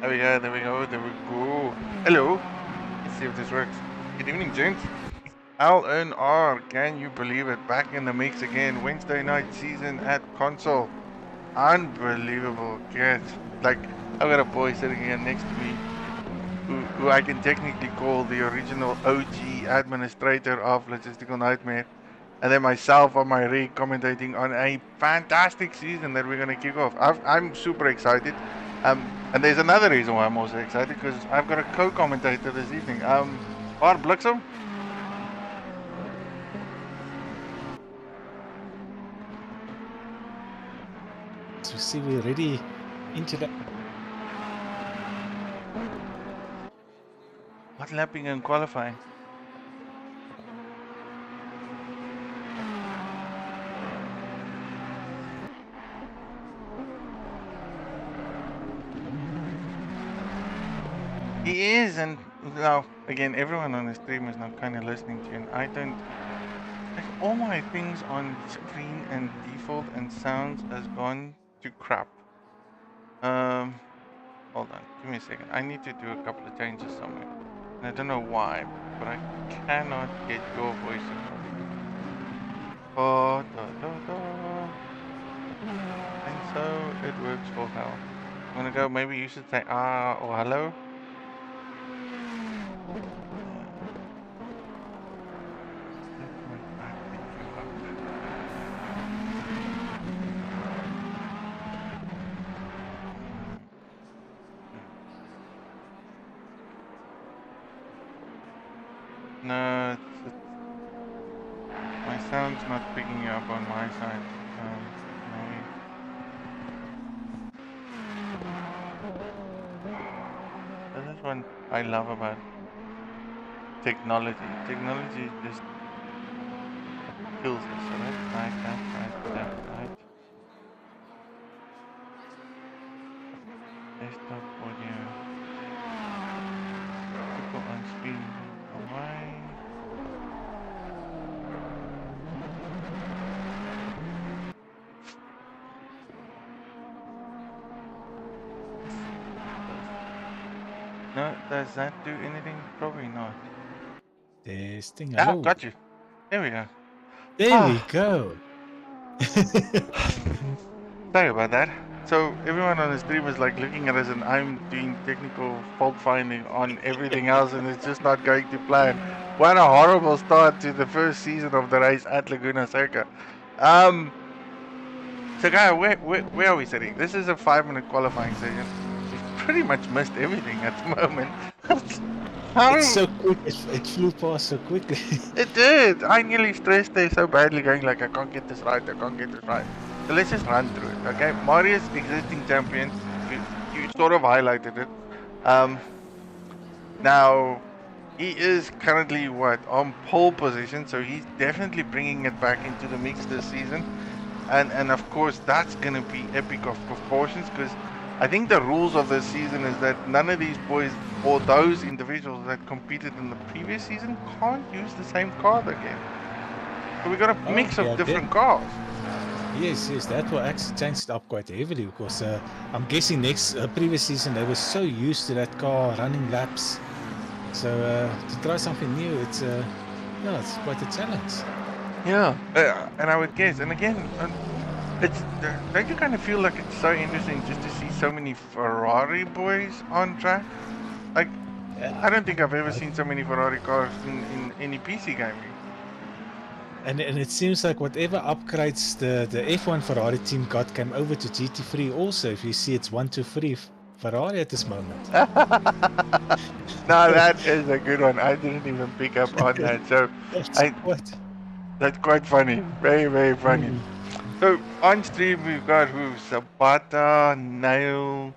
There we go, there we go, there we go. Hello. Let's see if this works. Good evening, gents. LNR, can you believe it? Back in the mix again. Wednesday night season at console. Unbelievable. Get like I've got a boy sitting here next to me who I can technically call the original OG administrator of Logistical Nightmare. And then myself on my rig commentating on a fantastic season that we're going to kick off. I'm super excited. And there's another reason why I'm also excited, because I've got a co-commentator this evening. Bar Bliksem. So see, we're already into the... What lapping and qualifying? He is, and now again, everyone on the stream is now kind of listening to you, and I don't. Like, all my things on screen and default and sounds has gone to crap. Hold on, give me a second. I need to do a couple of changes somewhere, and I don't know why, but I cannot get your voice across. Oh, and so it works for hell. I'm gonna go. Maybe you should say ah or hello. No, my sound's not picking you up on my side. Maybe. This is what I love about technology. Technology just kills us. So that's right, that's right, that's right. Desktop audio. People on screen. Why? No, does that do anything? Probably not. Testing. Ah, Hello. got you. There we go. There we go. Sorry about that. So everyone on the stream is like looking at us, and I'm doing technical fault finding on everything else, and it's just not going to plan. What a horrible start to the first season of the race at Laguna Seca. So guy, where are we sitting? This is a 5-minute qualifying session. We've pretty much missed everything at the moment. It's so quick. It flew past so quickly. It did. I nearly stressed there so badly, going like, I can't get this right, I can't get this right. So let's just run through it, okay? Marius, existing champion, you sort of highlighted it. Now, he is currently, on pole position, so he's definitely bringing it back into the mix this season. And of course, that's going to be epic of proportions, because I think the rules of this season is that none of these boys, or those individuals that competed in the previous season, can't use the same card again. So we got a mix of different cars. Yes, that will actually change it up quite heavily, because I'm guessing previous season they were so used to that car running laps. So to try something new, it's quite a challenge. Yeah, and I would guess, and again, don't you kind of feel like it's so interesting just to see so many Ferrari boys on track? Like, I don't think I've ever seen so many Ferrari cars in any PC gaming. And it seems like whatever upgrades the F1 Ferrari team got came over to GT3 also. If you see, it's 1-2-3 Ferrari at this moment. Now that is a good one. I didn't even pick up on that. So That's I what. that's quite funny. Very, very funny. So on stream we've got who? Sabata, Nail,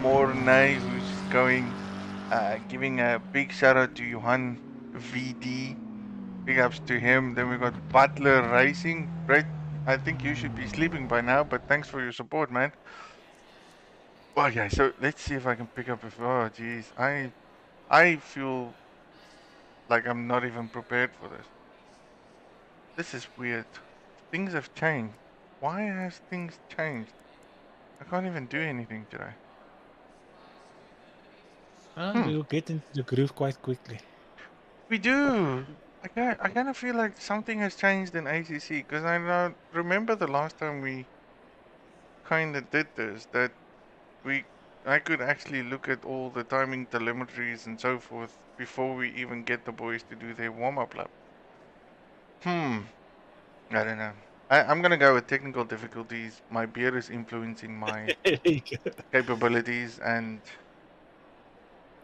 Mornay, who's going giving a big shout out to Johan VD. Big ups to him. Then we got Butler Racing. Great. I think you should be sleeping by now, but thanks for your support, man. Okay, so let's see if I can pick up. Oh, geez, I feel like I'm not even prepared for this. This is weird. Things have changed. Why has things changed? I can't even do anything today. Hmm. We'll get into the groove quite quickly. We do. I kind of feel like something has changed in ACC because I remember the last time we kind of did this that we I could actually look at all the timing telemetries and so forth before we even get the boys to do their warm-up lap. Hmm. I don't know. I'm gonna go with technical difficulties. My beer is influencing my There you go. capabilities, and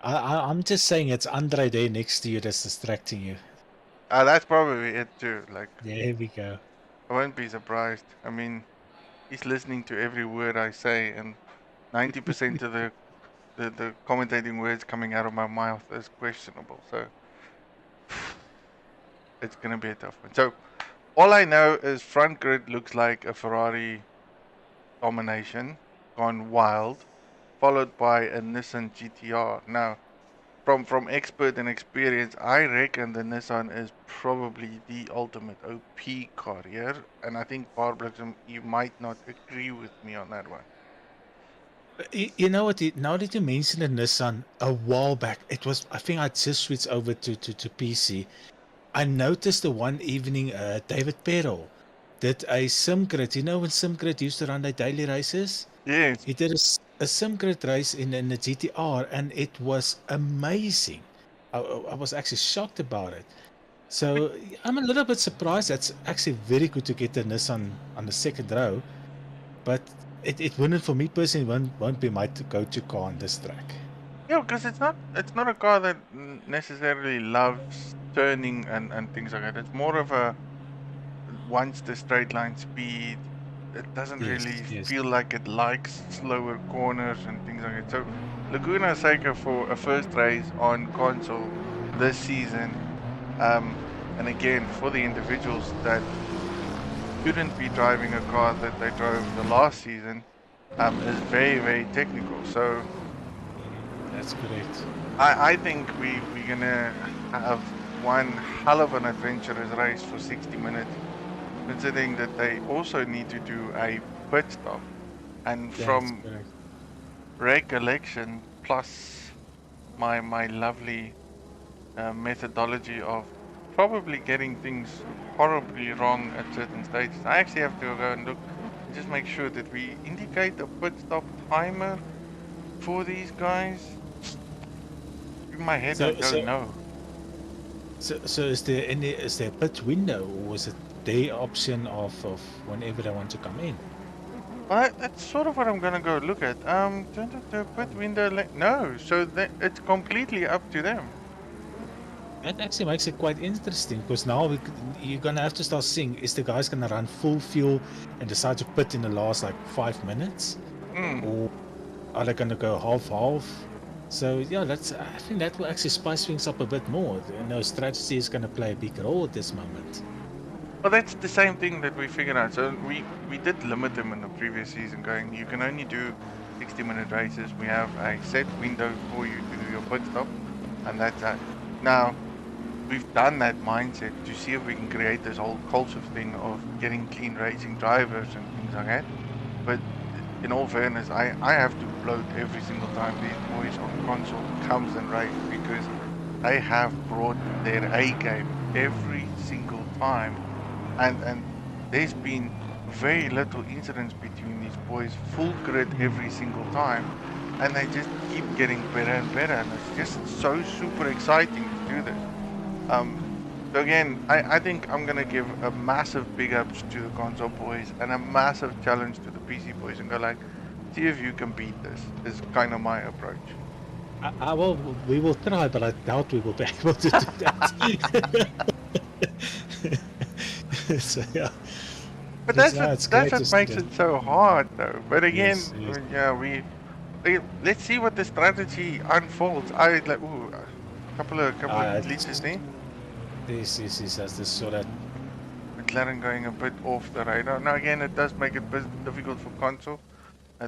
I'm just saying it's Andre there next to you that's distracting you. that's probably it too. Like There we go. I won't be surprised. I mean, he's listening to every word I say, and 90% of the commentating words coming out of my mouth is questionable. So it's gonna be a tough one. So all I know is front grid looks like a Ferrari domination gone wild, followed by a Nissan GTR. Now, from expert and experience, I reckon the Nissan is probably the ultimate OP car here, and I think Barblixum, you might not agree with me on that one. You know what? Now that you mention the Nissan, a while back, it was. I think I just switched over to PC. I noticed the one evening, David Perel did a sim grid. You know when sim grid used to run their daily races? Yes. He did a sim grid race in the GTR, and it was amazing. I was actually shocked about it. So I'm a little bit surprised. That's actually very good to get the Nissan on the second row, but it wouldn't, for me personally, won't be my go-to car on this track. Yeah, because it's not a car that necessarily loves turning and things like that. It's more of a wants the straight line speed. It doesn't Yes, really yes. feel like it likes slower corners and things like that. So Laguna Seca for a first race on console this season, um, and again for the individuals that shouldn't be driving a car that they drove the last season, is very very technical. So That's correct. I think we're gonna have one hell of an adventurous race for 60 minutes, considering that they also need to do a pit stop. And That's from correct. recollection, plus my lovely methodology of probably getting things horribly wrong at certain stages, I actually have to go and look and just make sure that we indicate a pit stop timer for these guys. In my head, I So so don't know. so is there a pit window, or is it their option of whenever they want to come in? Well, that's sort of what I'm gonna go look at. Turn the put window. No, so it's completely up to them. That actually makes it quite interesting, because now you're gonna have to start seeing, is the guys gonna run full fuel and decide to pit in the last like 5 minutes, Hmm. or are they gonna go half half? So yeah, I think that will actually spice things up a bit more. You know, strategy is gonna play a big role at this moment. Well, that's the same thing that we figured out. So we did limit them in the previous season, going you can only do 60-minute races. We have a set window for you to do your pit stop, and that's that. Now we've done that mindset to see if we can create this whole culture thing of getting clean racing drivers and things like that. But in all fairness, I have to bloat every single time these boys on console comes and race because they have brought their A game every single time, and there's been very little incidents between these boys, full grid every single time, and they just keep getting better and better, and it's just so super exciting to do this. Um, So again, I think I'm gonna give a massive big ups to the console boys and a massive challenge to the PC boys and go like, see if you can beat this. Is kind of my approach. Well, we will try, but I doubt we will be able to do that. So yeah. But It's, no, it's that's great to what see makes that. it so hard though. But Yes, again, yes. yeah, let's see what the strategy unfolds. I like ooh, a couple of glitches there. This is this sort of. McLaren going a bit off the radar. Now again, it does make it a bit difficult for console.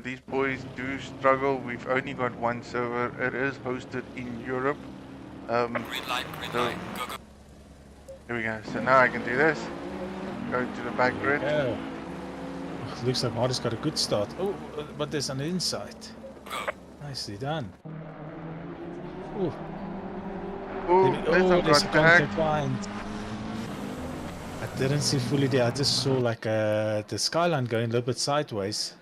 These boys do struggle. We've only got one server. It is hosted in Europe. Green light, So go, go. here we go. So now I can do this. Go to the back grid. Yeah. Oh, looks like Marty's got a good start. Oh, but there's an inside. Nicely done. Oh, Ooh, there's a contact. contact line. I didn't see fully there. I just saw like the skyline going a little bit sideways.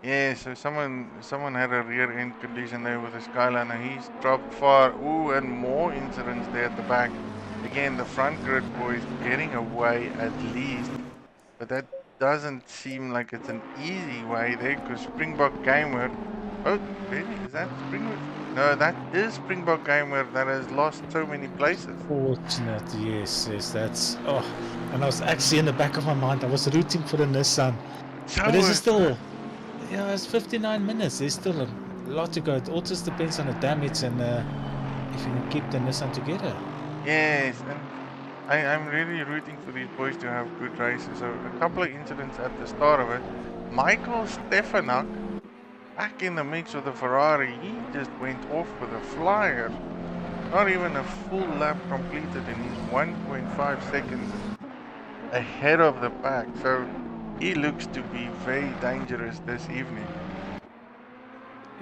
Yeah, so someone had a rear end collision there with a Skyline and he's dropped far. Ooh, and more incidents there at the back. Again, the front grid boys getting away at least, but that doesn't seem like it's an easy way there because Springbok Gamer. Oh, really? Is that Springbok? No, that is Springbok Gamer that has lost so many places. Fortunate, yes, that's. Oh, and I was actually in the back of my mind. I was rooting for the Nissan, but this is still. Yeah, it's 59 minutes. There's still a lot to go. It all just depends on the damage and if you can keep the Nissan together. Yes, and I'm really rooting for these boys to have good races. So a couple of incidents at the start of it. Michael Stefanak, back in the mix with the Ferrari, he just went off with a flyer. Not even a full lap completed in his 1.5 seconds ahead of the pack. So he looks to be very dangerous this evening.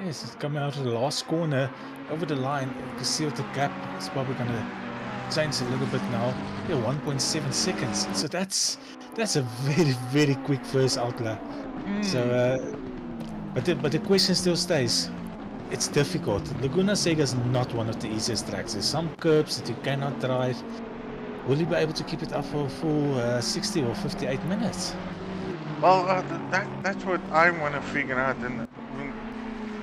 Yes, it's coming out of the last corner over the line. You can see what the gap is probably going to change a little bit now. Yeah, 1.7 seconds. So that's a very quick first out lap. So, but the question still stays. It's difficult. Laguna Seca is not one of the easiest tracks. There's some curbs that you cannot drive. Will you be able to keep it up for a full 60 or 58 minutes? Well, that's what I want to figure out. And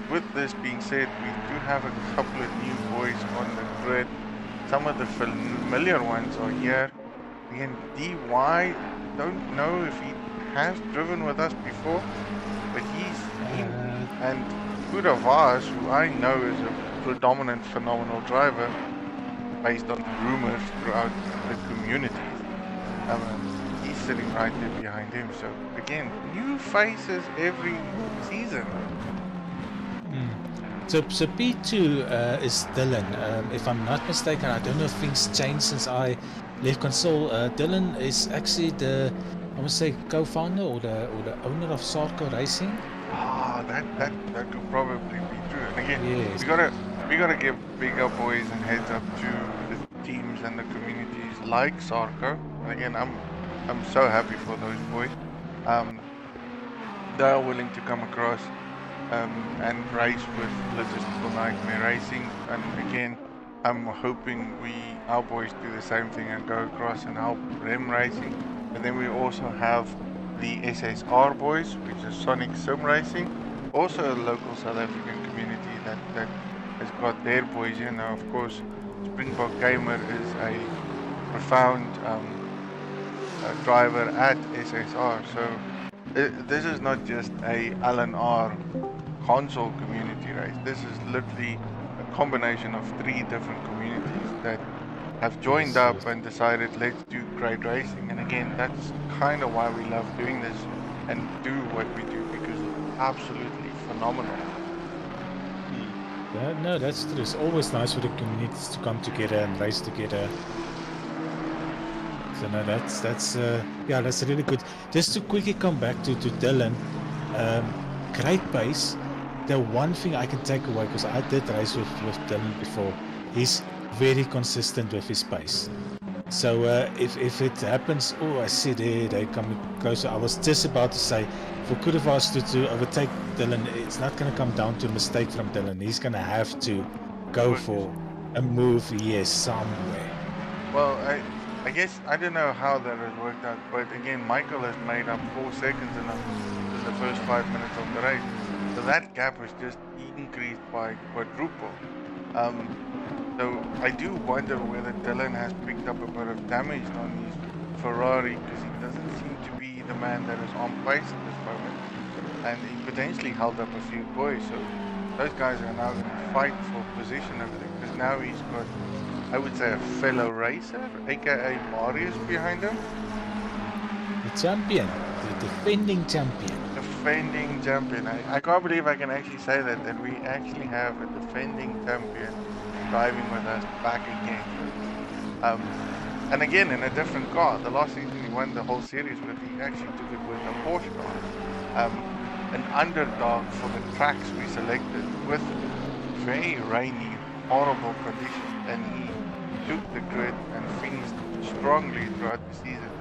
with this being said, we do have a couple of new boys on the grid. Some of the familiar ones are here. Again, DY, don't know if he has driven with us before, but he's in. And Kudavas, who I know is a predominant phenomenal driver, based on rumors throughout the communities. He's sitting right there behind him. So again, new faces every season. So P2 is Dylan. If I'm not mistaken, I don't know if things changed since I left console. Dylan is actually the, I would say, co-founder or the owner of Sarko Racing. Ah, that could probably be true. And again, yes. we gotta give bigger boys and heads up to the teams and the communities like Sarko. And again, I'm so happy for those boys. They are willing to come across and race with Logistical Nightmare Racing. And again, I'm hoping our boys do the same thing and go across and help them racing. And then we also have the SSR boys, which is Sonic Sim Racing, also a local South African community that has got their boys in. Now, of course, Springbok Gamer is a profound driver at SSR. So this is not just a LNR console community race. This is literally a combination of 3 different communities that have joined up and decided let's do great racing. And again, that's kind of why we love doing this and do what we do, because it's absolutely phenomenal. No, that's true. It's always nice for the communities to come together and race together. So no, that's really good. Just to quickly come back to Dylan, great pace. The one thing I can take away, because I did race with Dylan before, he's very consistent with his pace. So if it happens, oh, I see they're coming closer. I was just about to say, for Kudavas to overtake Dylan, it's not going to come down to a mistake from Dylan. He's going to have to go for a move, somewhere. Well, I guess I don't know how that has worked out, but again, Michael has made up 4 seconds in the first 5 minutes of the race, so that gap has just increased by quadruple. So I do wonder whether Dylan has picked up a bit of damage on his Ferrari because he doesn't seem to be the man that is on pace at this moment, and he potentially held up a few boys. So those guys are now going to fight for position over there because now he's got, I would say, a fellow racer, aka Marius, behind him. The champion, the defending champion. Defending champion. I can't believe I can actually say that we actually have a defending champion driving with us back again. And again in a different car. The last season he won the whole series, but he actually took it with a Porsche car. An underdog for the tracks we selected with very rainy, horrible conditions, and he took the grid and finished strongly throughout the season.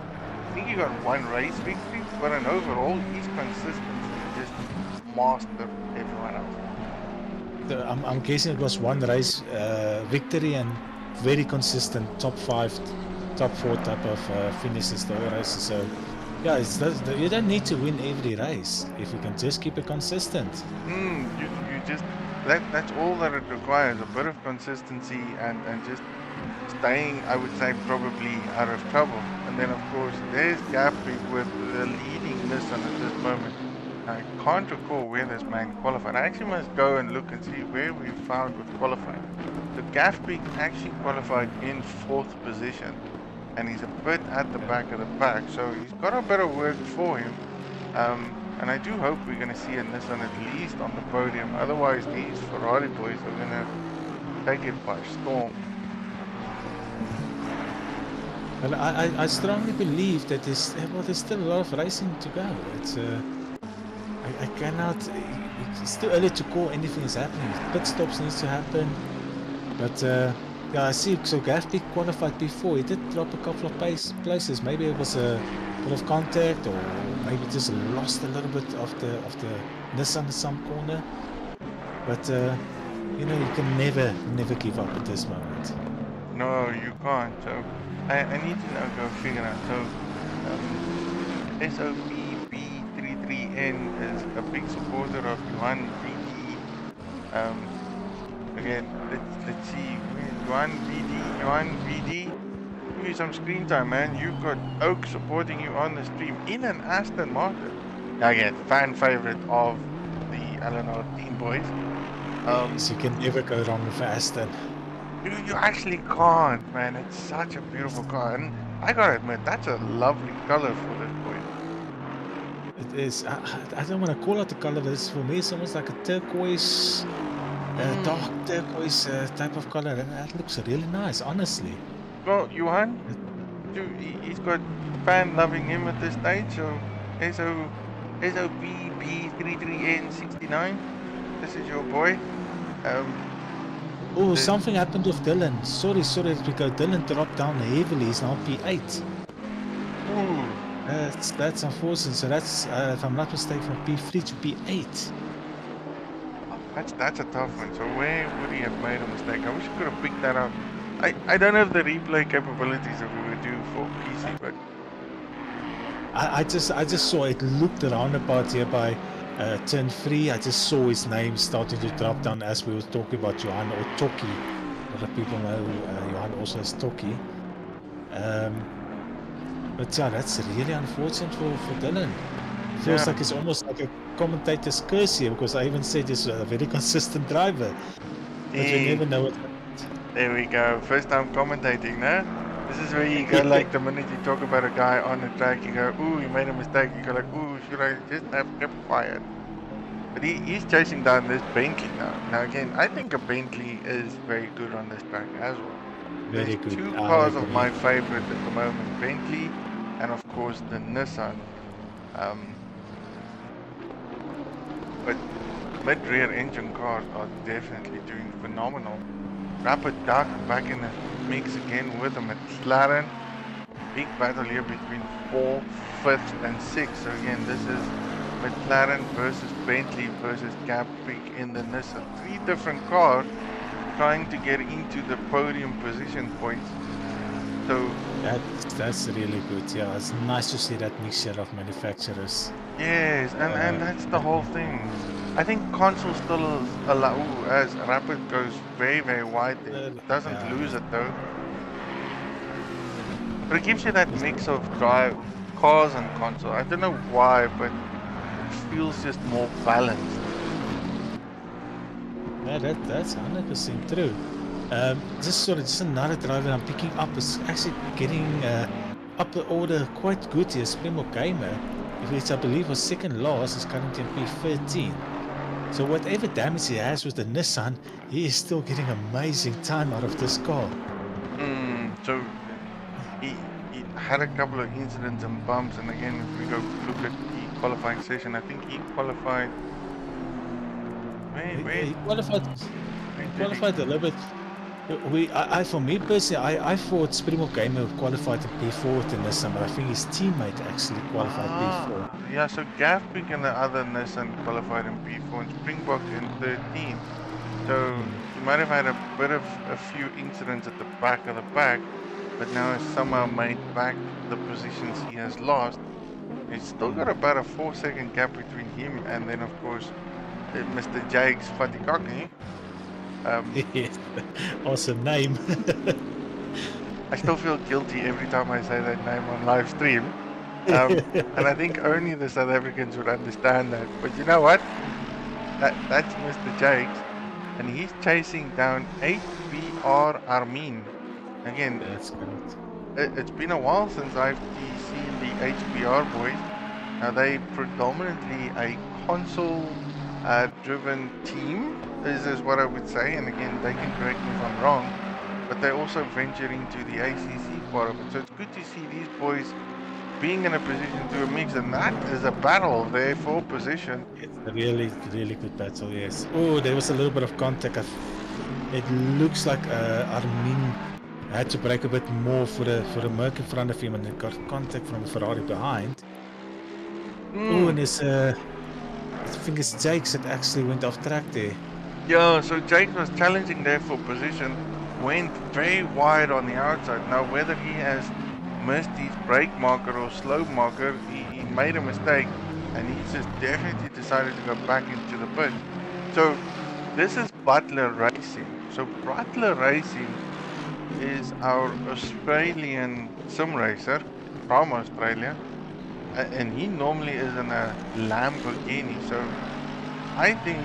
I think he got one race victory, but in overall his consistency just mastered everyone else. I'm guessing it was one race victory and very consistent top 5, top 4 type of finishes the whole races. So yeah, you don't need to win every race if you can just keep it consistent. You just that's all that it requires, a bit of consistency and just staying, I would say, probably out of trouble. And then of course there's Gaffney with the leading Nissan at this moment. I can't recall where this man qualified. I actually must go and look and see where we found with qualifying. So Gaffney actually qualified in 4th position, and he's a bit at the back of the pack, so he's got a bit of work for him. And I do hope we're going to see a Nissan at least on the podium. Otherwise, these Ferrari boys are going to take it by storm. Well, I strongly believe that there's still a lot of racing to go. It's I cannot. It's too early to call anything is happening. Pit stops needs to happen, but yeah, I see. So Gaffney qualified before. He did drop a couple of places. Maybe it was a bit of contact, or maybe just lost a little bit of the Nissan in some corner. But you know, you can never give up at this moment. No, you can't. So I need to now go figure out. So SOPB33N is a big supporter of Johan VD. Again, let's see. Johan VD. Give you some screen time, man. You've got Oak supporting you on the stream in an Aston Martin. Again, fan favorite of the LNR team boys. Yes, you can never go wrong with Aston. You actually can't, man. It's such a beautiful car, and I gotta admit, that's a lovely color for this boy. It is. I don't want to call out the color, but for me, it's almost like a turquoise, dark turquoise type of color, and that looks really nice, honestly. Well, Johan, he's got fan loving him at this stage, so SOBB33N69, this is your boy. Oh, something happened with Dylan. Sorry that we go. Dylan dropped down heavily. He's now P8. Ooh. That's unfortunate. So that's, if I'm not mistaken, from P3 to P8. That's a tough one. So where would he have made a mistake? I wish we could have picked that up. I don't have the replay capabilities that we would do for PC, but I just saw it looked around about here by turn 3. I just saw his name starting to drop down as we were talking about Johan, or Toki. A lot of people know Johan also as Toki. But yeah, that's really unfortunate for Dylan. Feels like it's almost like a commentator's curse here, because I even said he's a very consistent driver. But we never know what happens. There we go. First time commentating, no? This is where you go like the minute you talk about a guy on the track, you go, ooh, he made a mistake. You go like, ooh, should I just have kept quiet? But he's chasing down this Bentley now. Now again, I think a Bentley is very good on this track as well. Very There's good. 2 cars of my favorite at the moment, Bentley and of course the Nissan. But mid-rear engine cars are definitely doing phenomenal. Rapid Duck back in the mix again with a McLaren. Big battle here between 4th, 5th and 6th. So again, this is McLaren versus Bentley versus Gaffney in the Nissan. 3 different cars trying to get into the podium position points. So That's really good. Yeah, it's nice to see that mixture of manufacturers. yes, and that's the whole thing. I think console still allow as rapid goes very wide there. Doesn't Yeah, lose it though. But it gives you that mix of drive cars and console. I don't know why, but it feels just more balanced. that's 100% true. Just another driver I'm picking up is actually getting up the order quite good here. Primo Gamer, which I believe was second last, is currently in P13. So whatever damage he has with the Nissan, he is still getting amazing time out of this car. So he had a couple of incidents and bumps, and again, if we go look at the qualifying session, I think he qualified. Where He qualified. where He did he? qualified a little bit. For me personally, I thought Primo Gamer qualified in P4 in this, but I think his teammate actually qualified P4. Yeah. So Gavpig and the other Nissan qualified in P4 and Springbok in 13. So he might have had a bit of a few incidents at the back of the pack, but now has somehow made back the positions he has lost. He's still got about a 4-second gap between him and then, of course, Mr. Jakes Fatikaki. Yes. Awesome name. I still feel guilty every time I say that name on live stream. And I think only the South Africans would understand that. But you know what? That's Mr. Jakes, and he's chasing down HBR Armin. Again, That's great. it's been a while since I've seen the HBR boys. Now they predominantly a console driven team, is what I would say. And again, they can correct me if I'm wrong, but they also venture into the ACC part of it. So it's good to see these boys being in a position to mix, and that is a battle there for position. It's a really good battle, yes. Oh, there was a little bit of contact. It looks like Armin had to break a bit more for the Merc in front of him, and then got contact from the Ferrari behind. Oh, and it's I think it's Jakes that actually went off track there. Yeah, so Jake was challenging there for position, went very wide on the outside. Now, whether he has missed his brake marker or slow marker, he made a mistake, and he's just definitely decided to go back into the pit. So, this is Butler Racing. So, Butler Racing is our Australian sim racer from Australia, and he normally is in a Lamborghini. So, I think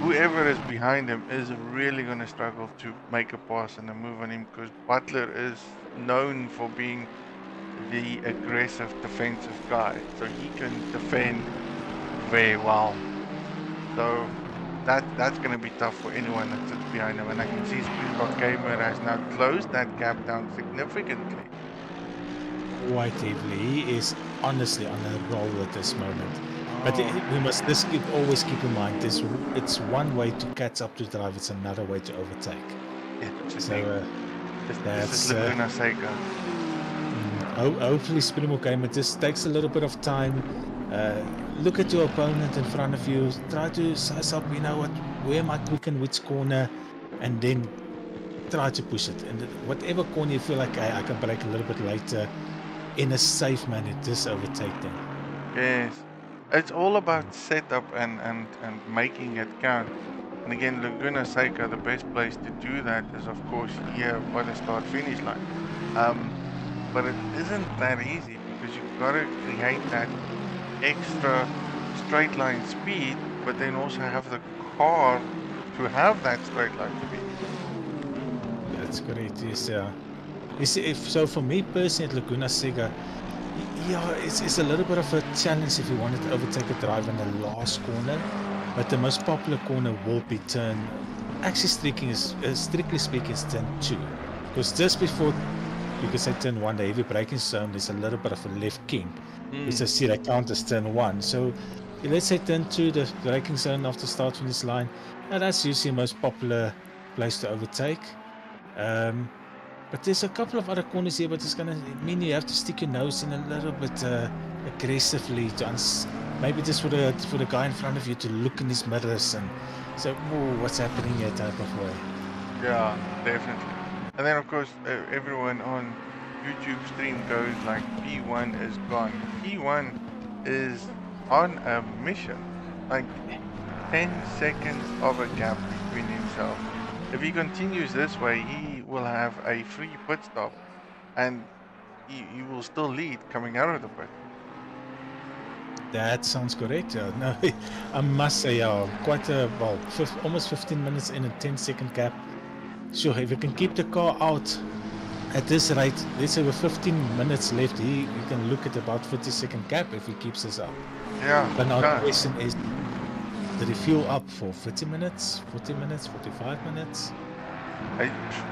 whoever is behind him is really going to struggle to make a pass and a move on him, because Butler is known for being the aggressive defensive guy. So he can defend very well. So that's going to be tough for anyone that sits behind him. And I can see Springbok Gamer has now closed that gap down significantly. Quite heavily. He is honestly on a roll at this moment. But we must always keep in mind this: it's one way to catch up to drive, it's another way to overtake. Yeah, So this is Laguna Seca. Hopefully Primo Gamer just takes a little bit of time. Look at your opponent in front of you. Try to size up, where am I quick in which corner, and then try to push it. And whatever corner you feel like I can break a little bit later, in a safe manner, just overtake them. Yes. It's all about setup and making it count. And again, Laguna Seca, the best place to do that is, of course, here by the start-finish line. But it isn't that easy, because you've got to create that extra straight line speed, but then also have the car to have that straight line speed. That's great. Yes, you see, so for me personally at Laguna Seca, yeah, it's a little bit of a challenge if you wanted to overtake a driver in the last corner, but the most popular corner will be turn. Actually, strictly speaking, it's turn 2, because just before you could say turn 1, the heavy braking zone, there's a little bit of a left kink, which I see that count as turn 1. So let's say turn 2, the braking zone after start from this line. Now that's usually the most popular place to overtake. But there's a couple of other corners here, but it's gonna mean you have to stick your nose in a little bit aggressively to maybe just for the guy in front of you to look in his mirrors and say, "Whoa, what's happening here?" type of way. Yeah, definitely. And then, of course, everyone on YouTube stream goes like, P1 is gone. P1 is on a mission. Like, 10 seconds of a gap between himself. If he continues this way, he will have a free pit stop, and he will still lead coming out of the pit. That sounds correct. No, I must say, quite a almost 15 minutes in a 10-second gap. Sure, if you can keep the car out at this rate, let's say with 15 minutes left, you can look at about 50-second gap if he keeps this up. Yeah. But now the question is, did he fuel up for 30 minutes, 40 minutes, 45 minutes?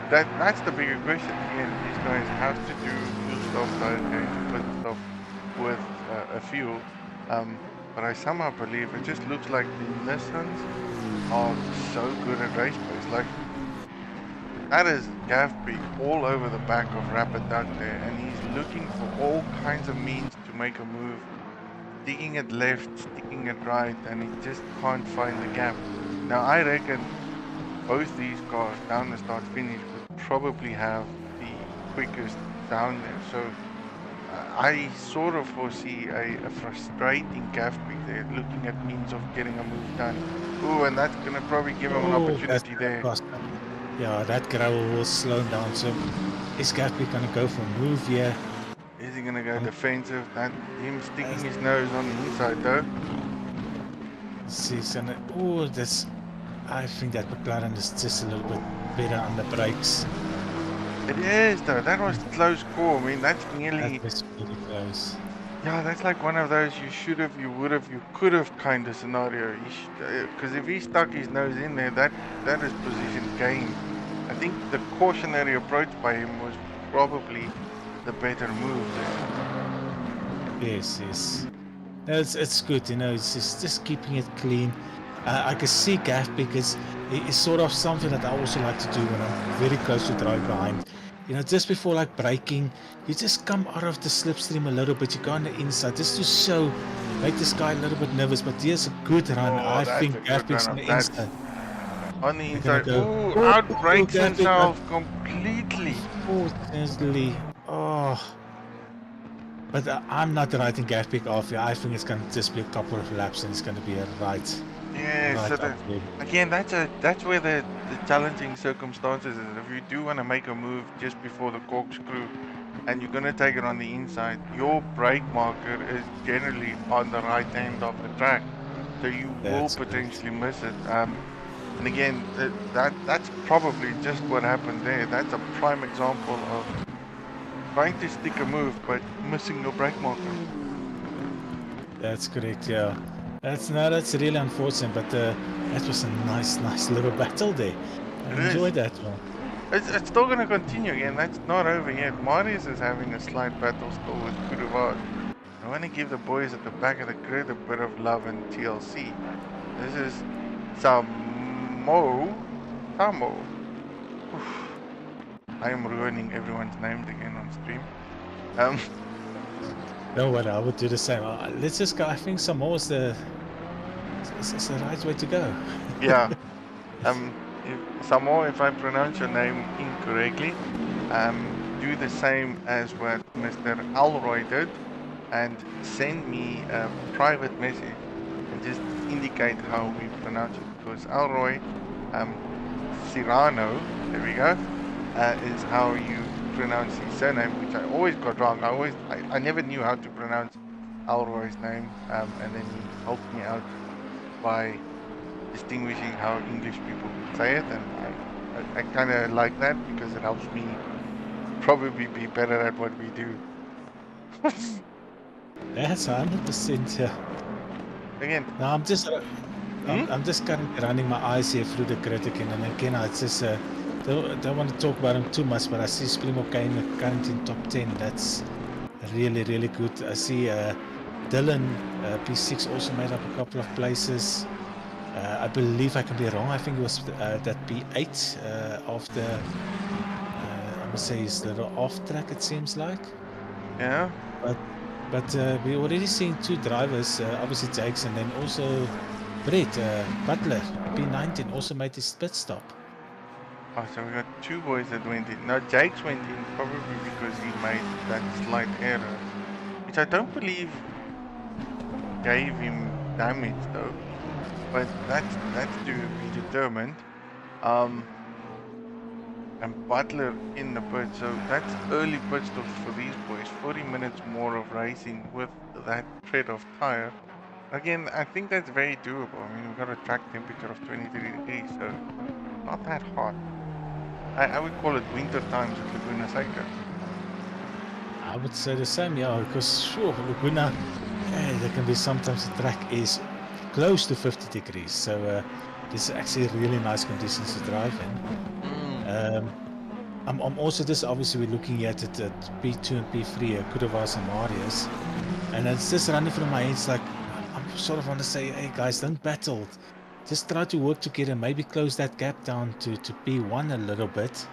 That's the bigger question. Again, these guys have to do fuel stop, tire change, pit stop with a fuel. But I somehow believe it just looks like the Nissans are so good at race pace. Like, that is Gaffby all over the back of Rapid Duck there, and he's looking for all kinds of means to make a move. Sticking it left, sticking it right, and he just can't find the gap. Now, I reckon both these cars down the start finish would probably have the quickest down there. So I sort of foresee a frustrating Gaffby there, looking at means of getting a move done. Ooh, and that's going to probably give him an opportunity there. Yeah, that gravel will slow down. So is Gaffby going to go for a move here? Is he going to go defensive? That him sticking his nose on the inside though. Oh, this. I think that McLaren is just a little bit better on the brakes. It is though. That was a close call. I mean, that's nearly. That was really close. Yeah, that's like one of those you should have, you would have, you could have kind of scenario. Because if he stuck his nose in there, that is position gain. I think the cautionary approach by him was probably the better move there. Yes. No, it's good, you know. It's just keeping it clean. I can see Gaff because it's sort of something that I also like to do when I'm very close to drive behind. You know, just before like braking, you just come out of the slipstream a little bit. You go on the inside just to show, make this guy a little bit nervous. But here's a good run. I think Gaff's on the inside. On the inside. Ooh, outbrakes himself completely. Unfortunately. Oh. But I'm not writing Gaffpick off here. I think it's going to just be a couple of laps and it's going to be a right. Yeah, so again, that's where the challenging circumstances is. If you do want to make a move just before the corkscrew and you're going to take it on the inside, your brake marker is generally on the right end of the track. So you will potentially miss it. And again, that's probably just what happened there. That's a prime example of trying to stick a move but missing your brake marker. That's correct, yeah. That's really unfortunate, but that was a nice little battle there. I enjoyed that one. It's still going to continue again. That's not over yet. Marius is having a slight battle still with Kuruvat. I want to give the boys at the back of the grid a bit of love and TLC. This is Samo. I am ruining everyone's names again on stream. No, what I would do the same. Let's just go. I think Samoa is the right way to go. Yeah. Samoa, if I pronounce your name incorrectly, do the same as what Mr. Alroy did and send me a private message and just indicate how we pronounce it. Because Alroy, Cyrano, there we go, is how you pronounce his surname, which I always got wrong. I never knew how to pronounce Alroy's name, and then he helped me out by distinguishing how English people would say it, and I kind of like that because it helps me probably be better at what we do. That's 100%. Yeah. Again. No, I'm just currently running my eyes here through the critic, and again, I just don't want to talk about him too much, but I see Sprimo Kane currently in top 10. That's really good. I see Dylan P6 also made up a couple of places. I believe I can be wrong. I think it was that P8 of the I would say is the off track. It seems like. Yeah. But we already seen two drivers. Obviously Jakes and then also Brett Butler P19 also made his pit stop. Oh, so we got two boys that went in. Now, Jake's went in probably because he made that slight error, which I don't believe gave him damage though. But that's to be determined. Um, and Butler in the pit, so that's early pit stops for these boys. 40 minutes more of racing with that tread of tire. Again, I think that's very doable. I mean, we've got a track temperature of 23 degrees, so not that hot. I would call it winter times at Laguna Seca. I would say the same, yeah, because sure, Laguna, there can be sometimes the track is close to 50 degrees, so this is actually really nice conditions to drive in. I'm also this obviously we're looking at it at P2 and P3, Kudavas and Marius, and it's just running through my head. It's like I'm sort of want to say, hey guys, don't battle, just try to work together, maybe close that gap down to P1 a little bit.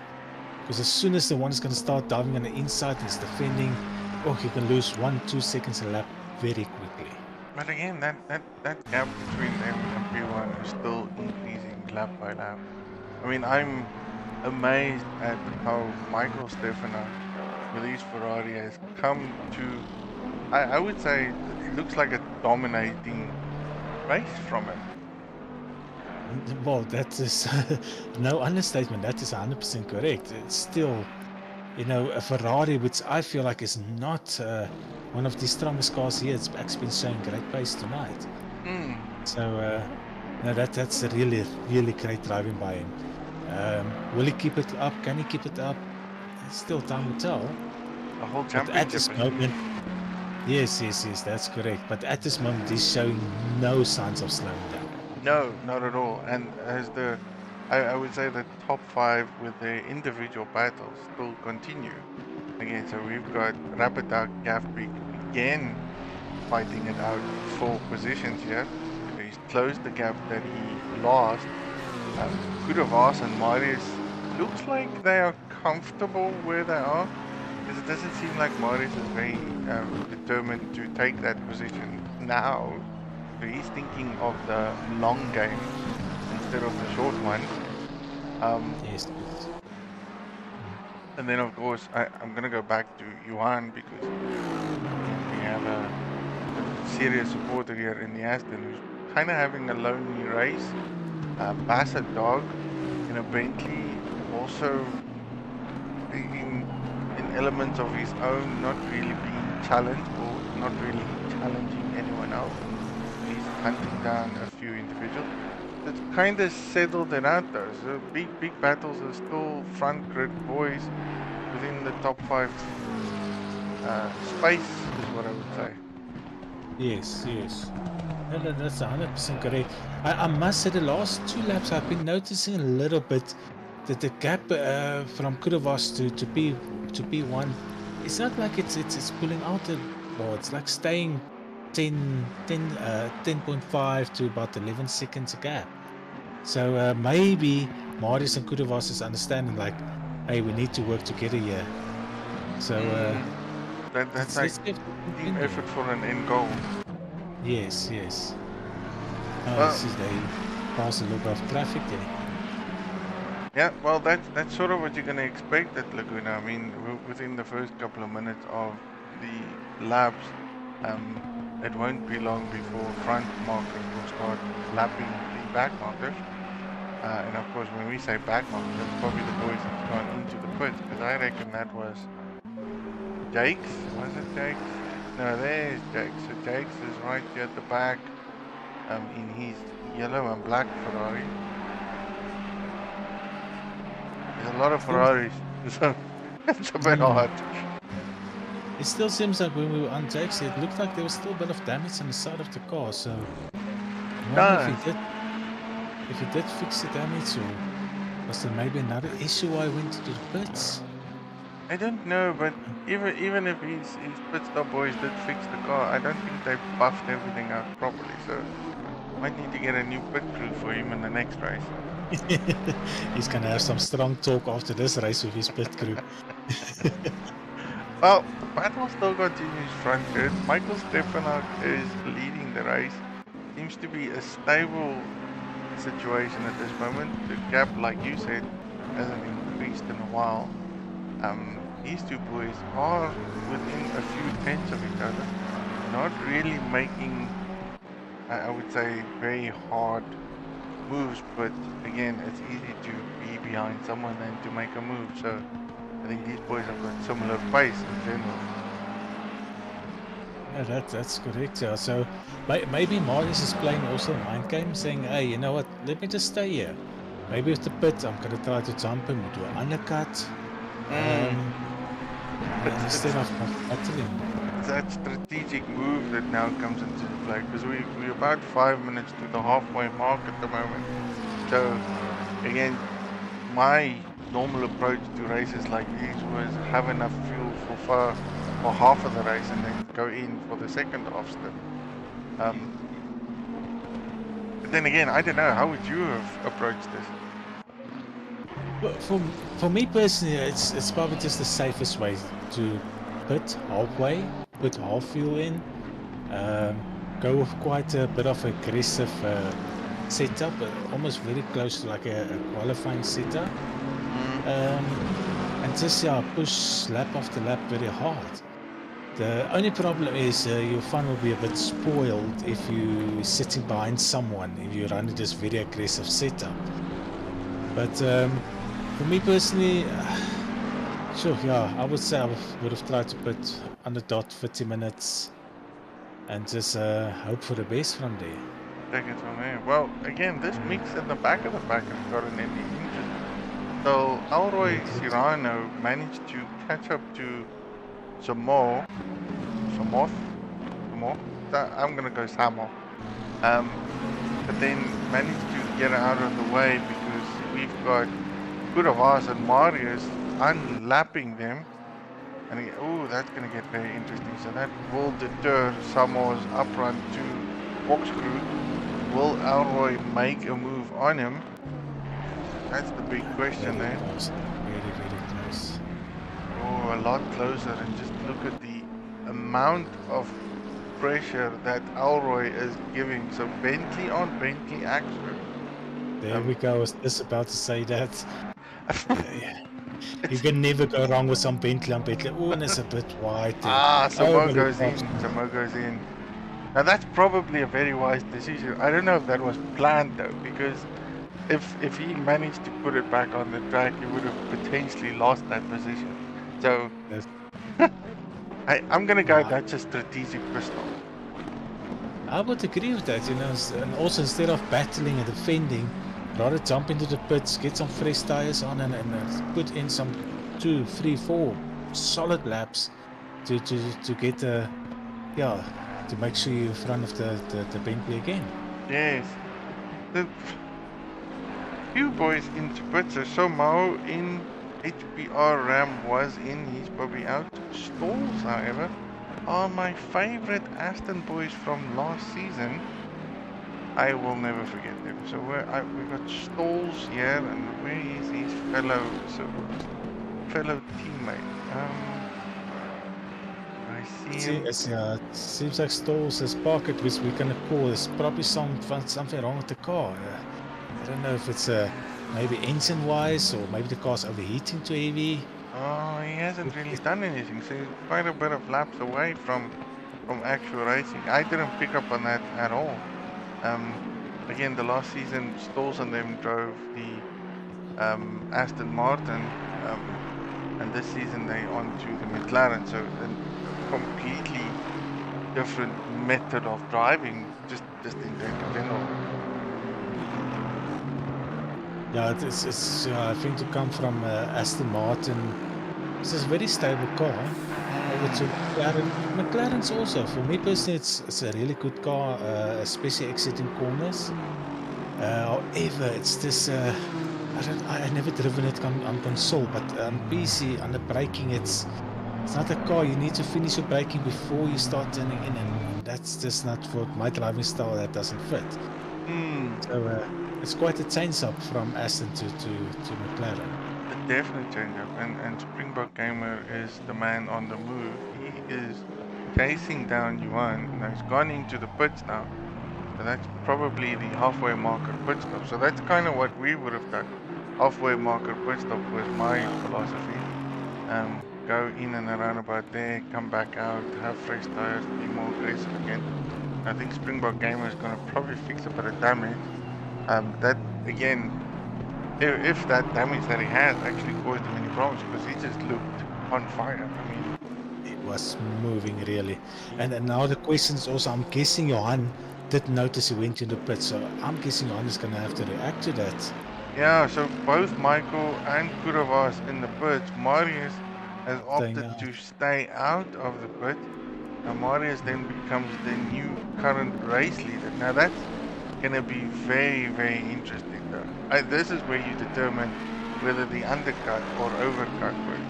Because as soon as the one is going to start diving on the inside and is defending, oh, you can lose 1-2 seconds a lap very quickly. But again, that gap between them and P1 is still increasing lap by lap. I mean, I'm amazed at how Michael Stefano with his Ferrari has come to, I would say, it looks like a dominating race from him. Well, that is no understatement. That is 100% correct. It's still, you know, a Ferrari, which I feel like is not one of the strongest cars here. It's actually been showing great pace tonight. So, no, that's a really, really great driving by him. Will he keep it up? Can he keep it up? It's still time to tell. The whole But championship. at this moment, yes, that's correct. But at this moment, he's showing no signs of slowing down. No, not at all. And as I would say the top five with their individual battles still continue. Again, so we've got Rapidak, Gafbeek again fighting it out for positions here. He's closed the gap that he lost. Kudavas and Marius looks like they are comfortable where they are. Because it doesn't seem like Marius is very determined to take that position now. So he's thinking of the long game instead of the short one. Yes. And then of course I'm gonna go back to Johan because we have a serious supporter here in the Aston who's kind of having a lonely race. Bassett Dog in a Bentley, also in elements of his own, not really being challenged or not really challenging anyone else. He's hunting down a few individuals. It's kind of settled it out though. So big battles are still front grid boys within the top 5 space is what I would say. Yes. No, that's 100% correct. I must say the last 2 laps I've been noticing a little bit that the gap from Kudavas to P1, it's not like it's pulling out well, it's like staying 10.5 to about 11 seconds a gap. So maybe Marius and Kudavas is understanding like, hey, we need to work together here. So that's like team effort for an end goal. Yes. See, they pass a little bit of traffic there. Yeah, well, that's sort of what you're gonna expect at Laguna. I mean, within the first couple of minutes of the laps, it won't be long before front markers will start lapping the back markers. And of course, when we say back markers, that's probably the boys that's gone into the pits, because I reckon that was Jake's. Was it Jake's? No, there's Jake's. So Jake's is right here at the back, in his yellow and black Ferrari. There's a lot of Ferraris, so it's a bit hard. It still seems like when we were on Jake's, it looked like there was still a bit of damage on the side of the car. So I wonder if he did fix the damage, or was there maybe another issue why he went to the pits? I don't know, but even if his pit stop boys did fix the car, I don't think they buffed everything out properly. So might need to get a new pit crew for him in the next race. He's gonna have some strong talk after this race with his pit crew. Well, the battle still continues front grid. Michael Stefano is leading the race. Seems to be a stable situation at this moment. The gap, like you said, hasn't increased in a while. These two boys are within a few tenths of each other, not really making, I would say, very hard moves, but again, it's easy to be behind someone than to make a move. So I think these boys have got similar pace in general. Yeah, that's correct. Yeah. So maybe Marius is playing also a mind game, saying, "Hey, you know what? Let me just stay here. Maybe with the pit, I'm gonna try to jump him, do an undercut, um, instead of battling." It's that strategic move that now comes into play because we're about 5 minutes to the halfway mark at the moment. So again, my normal approach to races like these was have enough fuel for half of the race and then go in for the second half step. But then again, I don't know. How would you have approached this? Well, for me personally, it's probably just the safest way to put halfway, put half fuel in, um, go with quite a bit of aggressive setup, almost very close to like a qualifying setup, and just push lap after lap very hard. The only problem is your fun will be a bit spoiled if you're sitting behind someone, if you're running this very aggressive setup. But for me personally, sure, yeah, I would say I would have tried to put on the dot 30 minutes and just hope for the best from there. Take it from there. Well, again, this mix at the back of the pack has gotten any interesting. So Alroy Cyrano managed to catch up to Samo, Samoth, Samo. I'm gonna go Samo. But then managed to get out of the way because we've got Kuravas and Marius unlapping them. And oh, that's gonna get very interesting. So that will deter Samo's uprun to corkscrew. Will Alroy make a move on him? That's the big question there. Close. Very, very close. Oh, a lot closer. And just look at the amount of pressure that Alroy is giving. So Bentley on Bentley action. There we go. I was just about to say that. You can never go wrong with some Bentley on Bentley. Oh, and it's a bit wide there. Samo goes in. Samo goes in. Now that's probably a very wise decision. I don't know if that was planned though, because if he managed to put it back on the track, he would have potentially lost that position. So Yes. I'm gonna go. That's a strategic pistol. I would agree with that, and also instead of battling and defending, rather jump into the pits, get some fresh tires on, and put in some 2, 3, 4 solid laps to get to make sure you're in front of the Bentley again. Yes. The few boys into pits. So Mao in HPR Ram was in. He's probably out. Stalls, however, are my favorite Aston boys from last season. I will never forget them. So we've got Stalls here, and where is his fellow teammate? I see him. It seems like Stalls has pocket, which we're gonna call. There's probably something wrong with the car. I don't know if it's maybe engine-wise or maybe the car's overheating too heavy. Oh, he hasn't really done anything. So he's quite a bit of laps away from actual racing. I didn't pick up on that at all. Again, the last season, Stalls and them drove the Aston Martin, and this season they onto the McLaren. So a completely different method of driving, just in general. Yeah, it's I think to come from Aston Martin. It's a very stable car. Over to McLaren. McLaren's also, for me personally, it's a really good car, especially exiting corners. However, it's this. I never driven it on console, but on PC, on the braking, it's not a car. You need to finish your braking before you start turning in, and that's just not for my driving style. That doesn't fit. So it's quite a change up from Aston to McLaren. A definite change up, and Springbok Gamer is the man on the move. He is chasing down Yuan. Now he's gone into the pits now. So that's probably the halfway marker pit stop. So that's kind of what we would have done. halfway marker pit stop was my philosophy. Go in and around about there, come back out, have fresh tires, be more aggressive again. I think Springbok Gamer is going to probably fix a bit of damage. That again, if that damage that he has actually caused him any problems, because he just looked on fire. I mean, It was moving really. And now the question is also, I'm guessing Johan did notice he went in the pit, so I'm guessing Johan is going to have to react to that. yeah. So both Michael and Kuravas in the pits. Marius has Staying opted out. to stay out of the pit. And Marius then becomes the new current race leader. Now that's going to be very, very interesting though. This is where you determine whether the undercut or overcut works.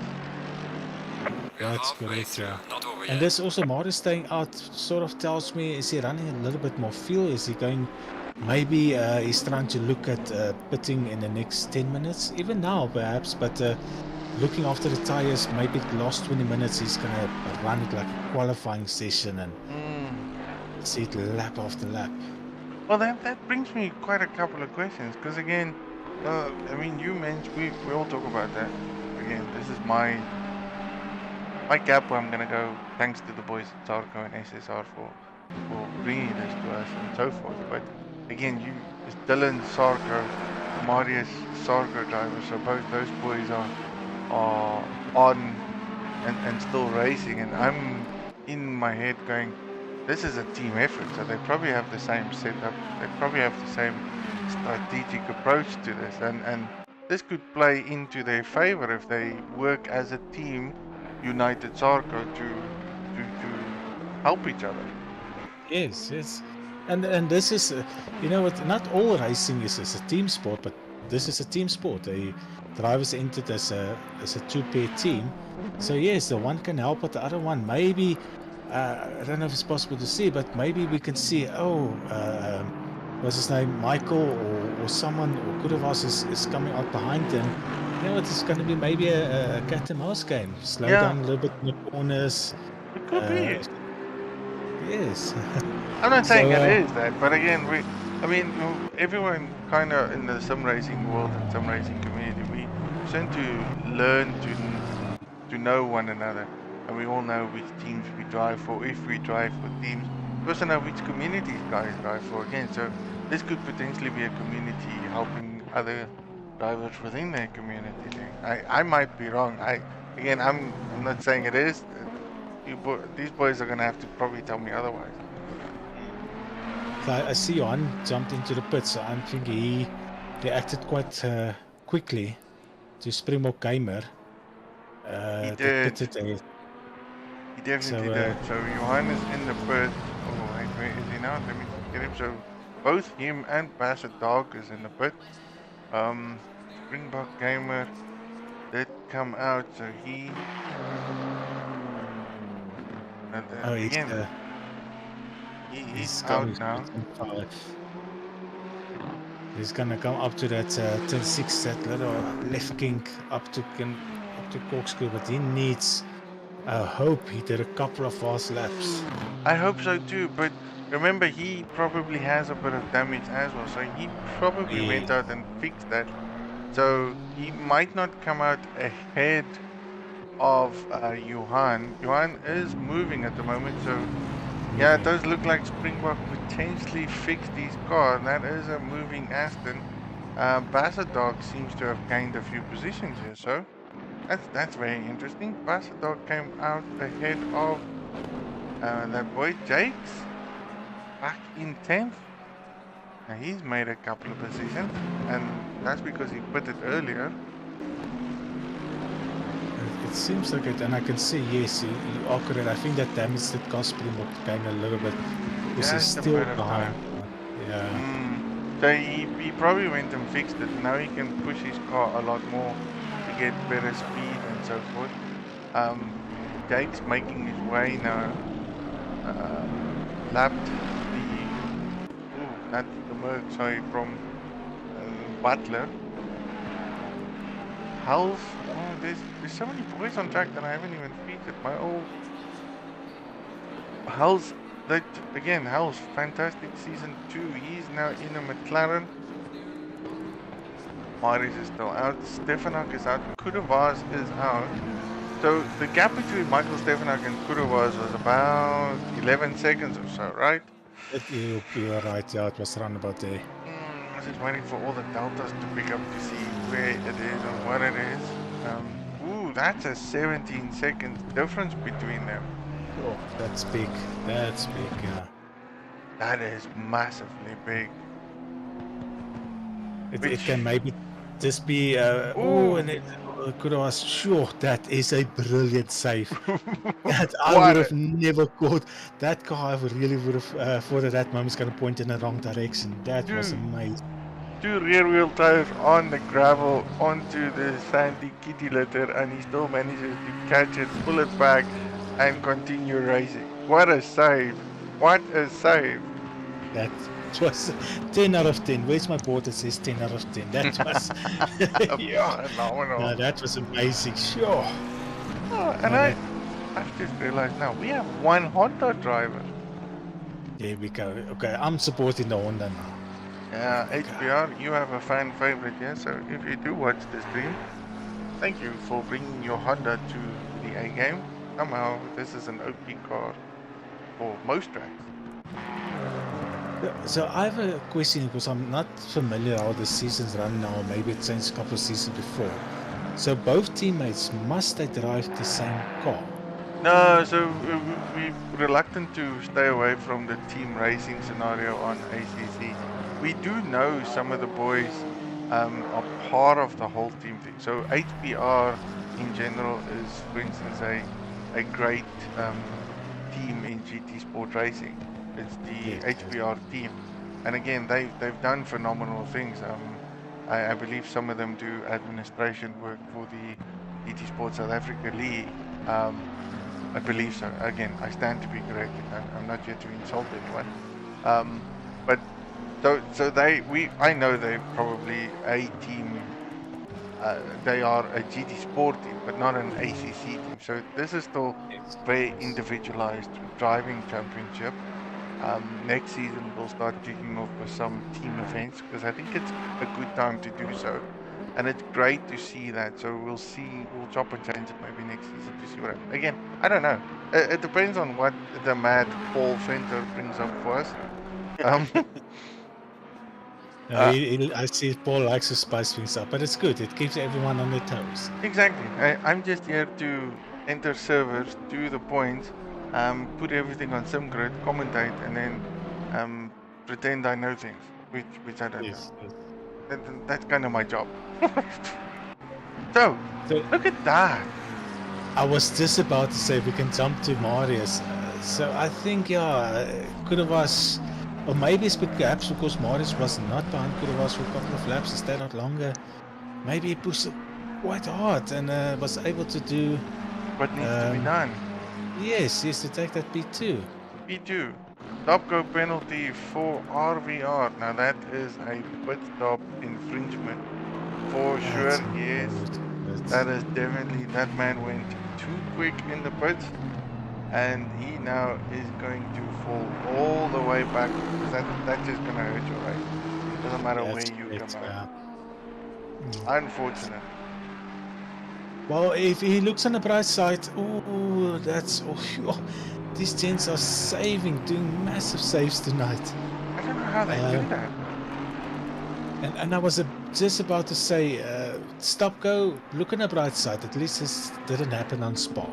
That's correct, yeah. And this also, Marius staying out sort of tells me, is he running a little bit more fuel? Is he going, maybe he's trying to look at pitting in the next 10 minutes, even now perhaps, but looking after the tires, maybe the last 20 minutes he's going to run it like a qualifying session and see it lap after lap. Well, that brings me quite a couple of questions, because again, I mean, you mentioned we all talk about that. Again, this is my gap where I'm gonna go. Thanks to the boys at Sarko and SSR for bringing this to us and so forth. But again, it's Dylan Sarko, Marius Sarko driver. So both those boys are on and still racing, and I'm in my head going, this is a team effort, so they probably have the same setup, they probably have the same strategic approach to this, and this could play into their favor if they work as a team, United Sarko, to help each other. Yes. And this is, you know what, not all racing is a team sport, but this is a team sport. The drivers entered as a two-pair team. So yes, the one can help, but the other one maybe, I don't know if it's possible to see, but maybe we can see, what's his name, Michael or someone, or Kudavas is coming out behind them. You know what, it's going to be maybe a cat and mouse game. Slow Yeah, down a little bit in the corners. it could be. Yes. I'm not saying it So, is that, but again, I mean, everyone kind of in the sim racing world and sim racing community, we tend to learn to know one another, and we all know which teams we drive for. If we drive for teams, we also know which communities guys drive for. Again, so this could potentially be a community helping other drivers within their community. I might be wrong. I'm not saying it is. These boys are gonna have to probably tell me otherwise. so I see Johan jumped into the pit, so I'm thinking he reacted quite quickly to Springbok Gamer. He That did. pitted a, He definitely so did. So Johan is in the pit. Oh wait, where is he now? Let me just get him. So both him and Basset Dog is in the pit. Springbok Gamer did come out, so he again he's out coming now. to 5. He's gonna come up to that 10-6, that little left kink up to corkscrew, but he needs. I hope he did a couple of fast laps. I hope so too, but remember he probably has a bit of damage as well, so he probably went out and fixed that. So he might not come out ahead of Johan. Johan is moving at the moment, so yeah, it does look like Springbok potentially fixed his car. That is a moving Aston. Basset Dog seems to have gained a few positions here, so that's very interesting. Basset Dog came out ahead of that boy Jakes back in 10th. Now he's made a couple of positions, and that's because he put it earlier. It seems like it, and I can see, yes, you are correct. I think that damage did cost Springbok game a little bit. Because he's Just a still bit of behind. time. Yeah. So he probably went and fixed it. Now he can push his car a lot more to get better speed and so forth. Jake's making his way now. Lapped that's the Merc, sorry, from Butler. Hulls, there's so many boys on track that I haven't even featured. My old Hulls, that again, Hulls, fantastic season 2. He's now in a McLaren. Marius is still out. Stefanak is out. Kudavas is out. So the gap between Michael Stefanak and Kudavas was about 11 seconds or so, right? You're right, yeah, it was around about there. I was just waiting for all the deltas to pick up to see where it is and what it is. Ooh, that's a 17 seconds difference between them. Oh, that's big. That's big, yeah. That is massively big. It can maybe just be, and it could have asked, sure, that is a brilliant save. That I would have never caught. That car, I really would have thought at that moment was going to point in the wrong direction. That was amazing. 2 rear wheel tires on the gravel onto the sandy kitty litter, and he still manages to catch it, pull it back, and continue racing. What a save! What a save! That was 10 out of 10. Where's my board that says 10 out of 10? That was phenomenal. No, that was amazing. Sure. Oh, and I've just realized now we have one Honda driver. There we go. Okay, I'm supporting the Honda now. Yeah, HBR, you have a fan favorite here, so if you do watch the stream, thank you for bringing your Honda to the A game. Somehow, this is an OP car for most tracks. So I have a question because I'm not familiar how the seasons run now. Maybe it changed a couple of seasons before. So both teammates, must they drive the same car? No, so we're reluctant to stay away from the team racing scenario on ACC. We do know some of the boys are part of the whole team thing. So HBR in general is, for instance, a great team in GT Sport Racing. It's the HBR team, and again they've done phenomenal things. I believe some of them do administration work for the GT Sport South Africa League. I believe so. Again, I stand to be corrected. I'm not here to insult anyone. But so I know they're probably a team. They are a GT Sport team, but not an ACC team. So this is still very individualized driving championship. Next season we'll start kicking off with some team events because I think it's a good time to do so. And it's great to see that. So we'll chop and change it maybe next season to see what happens. Again, I don't know. It depends on what the mad Paul Venter brings up for us. I see Paul likes to spice things up, but it's good. It keeps everyone on their toes. Exactly. I'm just here to enter servers, do the points, put everything on SimGrid, commentate, and then pretend I know things, which I don't know. Yes. That's kind of my job. So, look at that. I was just about to say we can jump to Marius. So I think, Kudavas, or maybe it's perhaps because Marius was not behind Kudavas for a couple of laps, he stayed out longer. Maybe he pushed it quite hard and was able to do what needs to be done. Yes, to take that P2. P2. Stop go penalty for RVR. Now that is a pit stop infringement for sure. Yes, that is definitely, that man went too quick in the pits, and he now is going to fall all the way back because that's just gonna hurt your race. It doesn't matter where you come out. Unfortunate. Well, if he looks on the bright side, these gents are doing massive saves tonight. I don't know how they do that. And I was just about to say, stop go, look on the bright side. At least this didn't happen on Spa.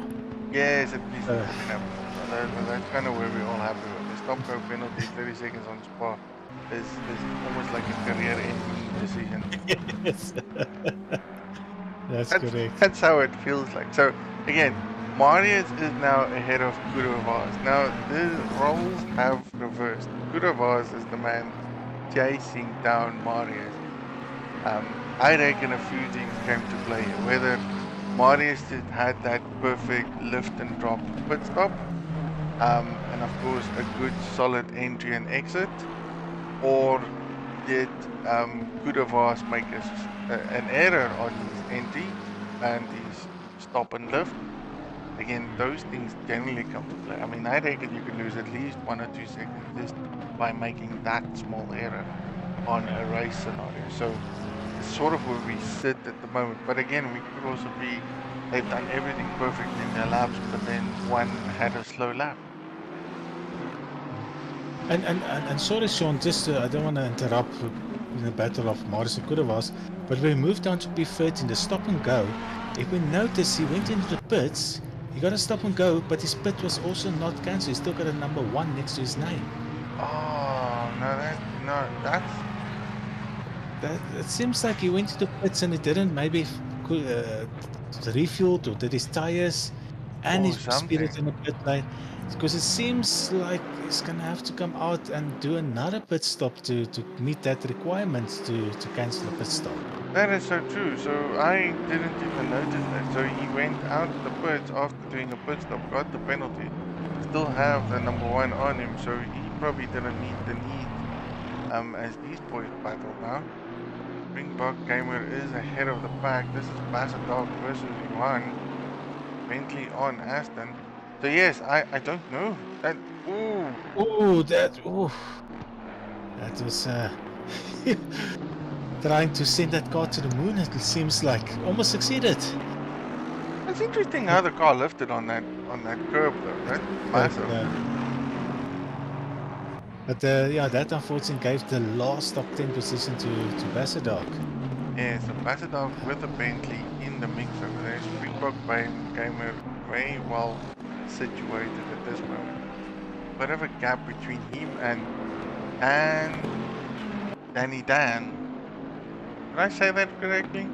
Yes, at least it didn't happen. That's kind of where we're all happy with. The stop go penalty, 30 seconds on Spa is almost like a career-ending decision. Yes. That's correct. That's how it feels like. So again, Marius is now ahead of Kudavas. Now the roles have reversed. Kudavas is the man chasing down Marius. I reckon a few things came to play here. Whether Marius just had that perfect lift and drop pit stop, and of course a good solid entry and exit, or did Kudavas make an error on his entry and his stop and lift? Again, those things generally come to play. I mean, I reckon you can lose at least 1 or 2 seconds just by making that small error on a race scenario. So sort of where we sit at the moment. But again, we could also be, they've done everything perfect in their laps, but then one had a slow lap. And sorry, Sean, just I don't want to interrupt in the battle of Mars and Kuravas, but we moved on to P13, the stop and go. If we notice, he went into the pits, he got a stop and go, but his pit was also not cancelled. He still got a number 1 next to his name. Oh, that's... That it seems like he went to the pits and he didn't maybe refueled or did his tires and Or his something. spirit in the pit lane, because it seems like he's gonna have to come out and do another pit stop to meet that requirement to cancel the pit stop. That is so true. So I didn't even notice that. So he went out the pits after doing a pit stop, got the penalty, still have the number 1 on him. So he probably didn't need the need as these boys battle now. Springbok Gamer is ahead of the pack. This is Bassadog versus Yuan. Bentley on Aston. So yes, I don't know. That That was trying to send that car to the moon. It seems like almost succeeded. It's interesting how the car lifted on that curb though. That's massive. But yeah, that unfortunately gave the last top 10 position to Bassadog. Yeah, so Bassadog with a Bentley in the mix over there. Springbok Gamer very well situated at this moment. Bit of a gap between him and Danny Dan. Did I say that correctly?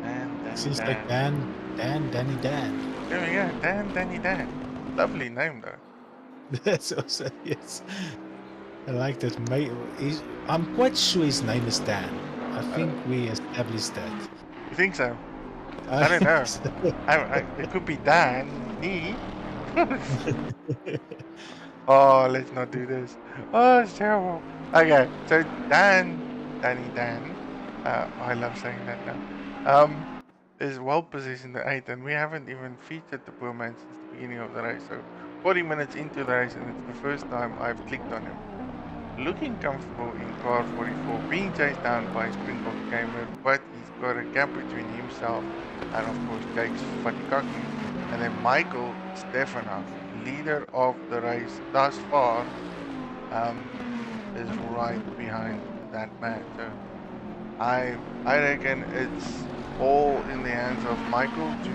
Danny Seems like Dan. Danny Dan. There we go, Danny Dan. Lovely name though. That's also, yes. I like that. I'm quite sure his name is Dan. I think we established that. You think so? I don't know. It could be Danny. Oh, let's not do this. Oh, it's terrible. Okay, so Danny Dan. I love saying that now. Is well positioned at 8, and we haven't even featured the poor man since the beginning of the race. So 40 minutes into the race, and it's the first time I've clicked on him. Looking comfortable in car 44, being chased down by Springbok Gamer, but he's got a gap between himself and of course Jake's Fatikaki. And then Michael Stefanov, leader of the race thus far, is right behind that man. So I reckon it's all in the hands of Michael to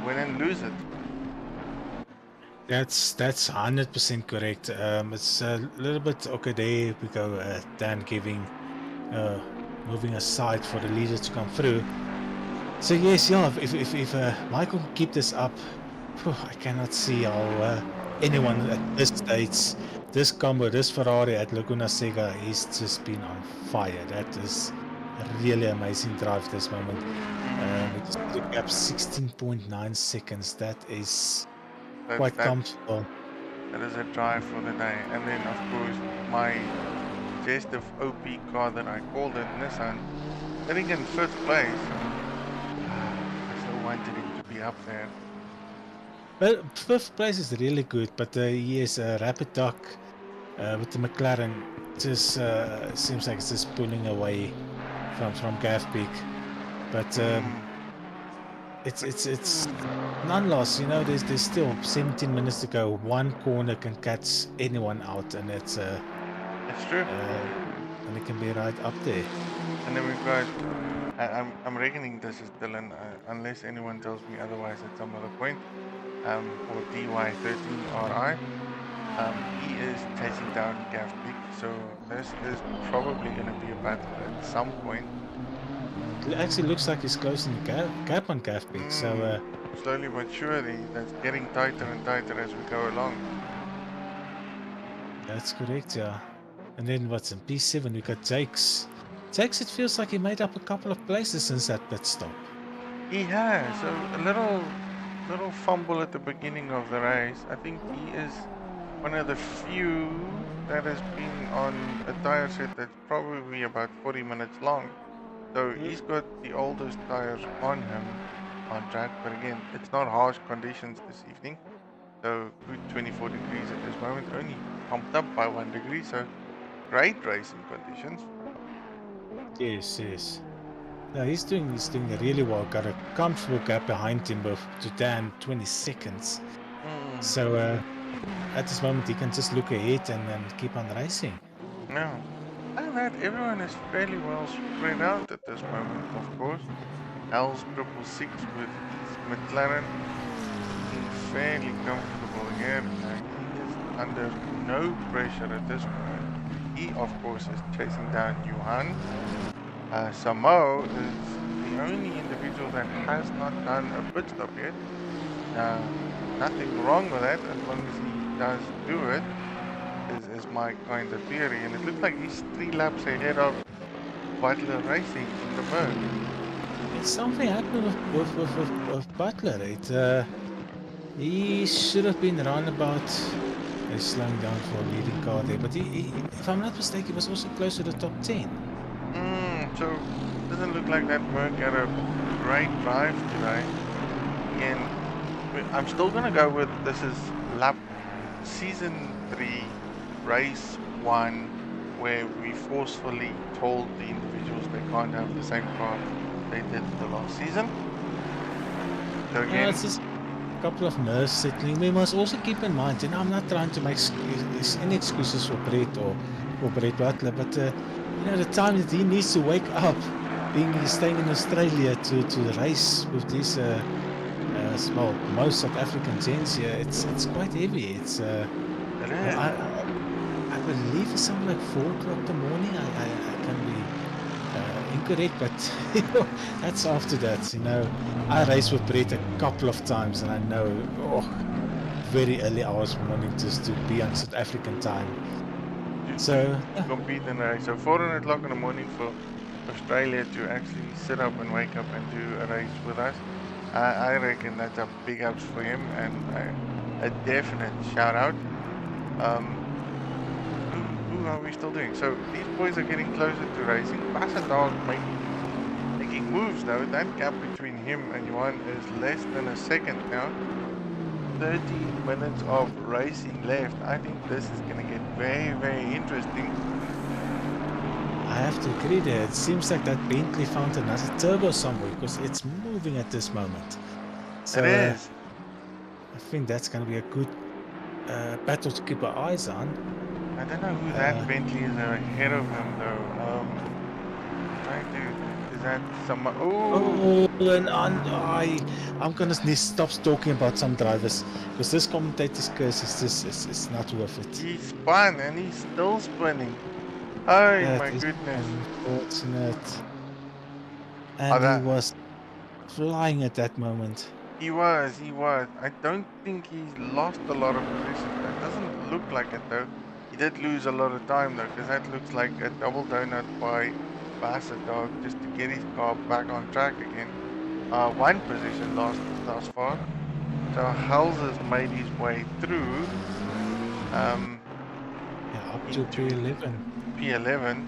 win and lose it. That's 100% correct. It's a little bit okay. There we go. Dan moving aside for the leaders to come through. So yes, yeah. If Michael can keep this up, I cannot see how anyone at this stage, this combo, this Ferrari at Laguna Seca, he's just been on fire. That is a really amazing drive this moment. It's the gap 16.9 seconds. That is quite comfortable. That is a drive for the day. And then of course my suggestive OP car that I called it, Nissan, sitting in 5th place. I still wanted him to be up there. Well, 5th place is really good, but he is a rapid duck with the McLaren. Just seems like it's just pulling away from Gav Peak. But it's nonetheless, you know, there's still 17 minutes to go. One corner can catch anyone out, and it's true. And it can be right up there. And then we've got, I'm reckoning this is Dylan, unless anyone tells me otherwise at some other point, or DY13RI. He is chasing down Gav Peak, so this is probably going to be a battle at some point. It actually looks like he's closing the gap on Gav Peak, so slowly but surely, that's getting tighter and tighter as we go along. That's correct, yeah. And then what's in P7? We got Jake's. Jake's, it feels like he made up a couple of places since that pit stop. He has. So a little fumble at the beginning of the race. I think he is one of the few that has been on a tire set that's probably about 40 minutes long. So he's got the oldest tires on him on track, but again, it's not harsh conditions this evening. So good 24 degrees at this moment, only pumped up by 1 degree, so great racing conditions. Yes. No, he's doing really well. Got a comfortable gap behind him to Dan, 20 seconds. So at this moment he can just look ahead and keep on racing. No. And that everyone is fairly well spread out at this moment, of course. Al's 666 with his McLaren looking fairly comfortable here. He is under no pressure at this moment. He, of course, is chasing down Johan. Samo is the only individual that has not done a pit stop yet. Nothing wrong with that as long as he does do it, is my kind of theory. And it looks like he's 3 laps ahead of Butler Racing in the bird. Something happened with Butler. He should have been around about. He's slowing down for a leading car there, but he, if I'm not mistaken, he was also close to the top 10. So doesn't look like that Merc had a great drive today. And I'm still gonna go with this is season 3, race 1, where we forcefully told the individuals they can't have the same car they did the last season. So again, it's just a couple of nerves settling. We must also keep in mind, and I'm not trying to make any excuses for Brett or for Brett Butler, but the time that he needs to wake up, staying in Australia to race with these most South African gents here, it's quite heavy. It's I believe it's something like 4 o'clock in the morning. I can be incorrect, but that's after that. I raced with Brett a couple of times, and I know very early hours morning just to be on South African time. So compete in a race. So 4 o'clock in the morning for Australia to actually sit up and wake up and do a race with us. I reckon that's a big ups for him and a definite shout out. Who are we still doing? So these boys are getting closer to racing. Assetto making moves though. That gap between him and Johan is less than a second now. 30 minutes of racing left. I think this is going to get very, very interesting. I have to agree there. It seems like that Bentley found another turbo somewhere because it's moving at this moment. So, it is. I think that's going to be a good battle to keep our eyes on. I don't know who that Bentley is ahead of him though. Trying to, is that someone? I'm going to stop talking about some drivers because this commentator's curse is not worth it. He spun and he's still spinning. Oh my goodness. Unfortunate. And he was flying at that moment. He was. I don't think he's lost a lot of position. That doesn't look like it though. He did lose a lot of time though, because that looks like a double donut by Assetto just to get his car back on track again. 1 position lost thus far. So Hals has made his way through. Up to P11. P11.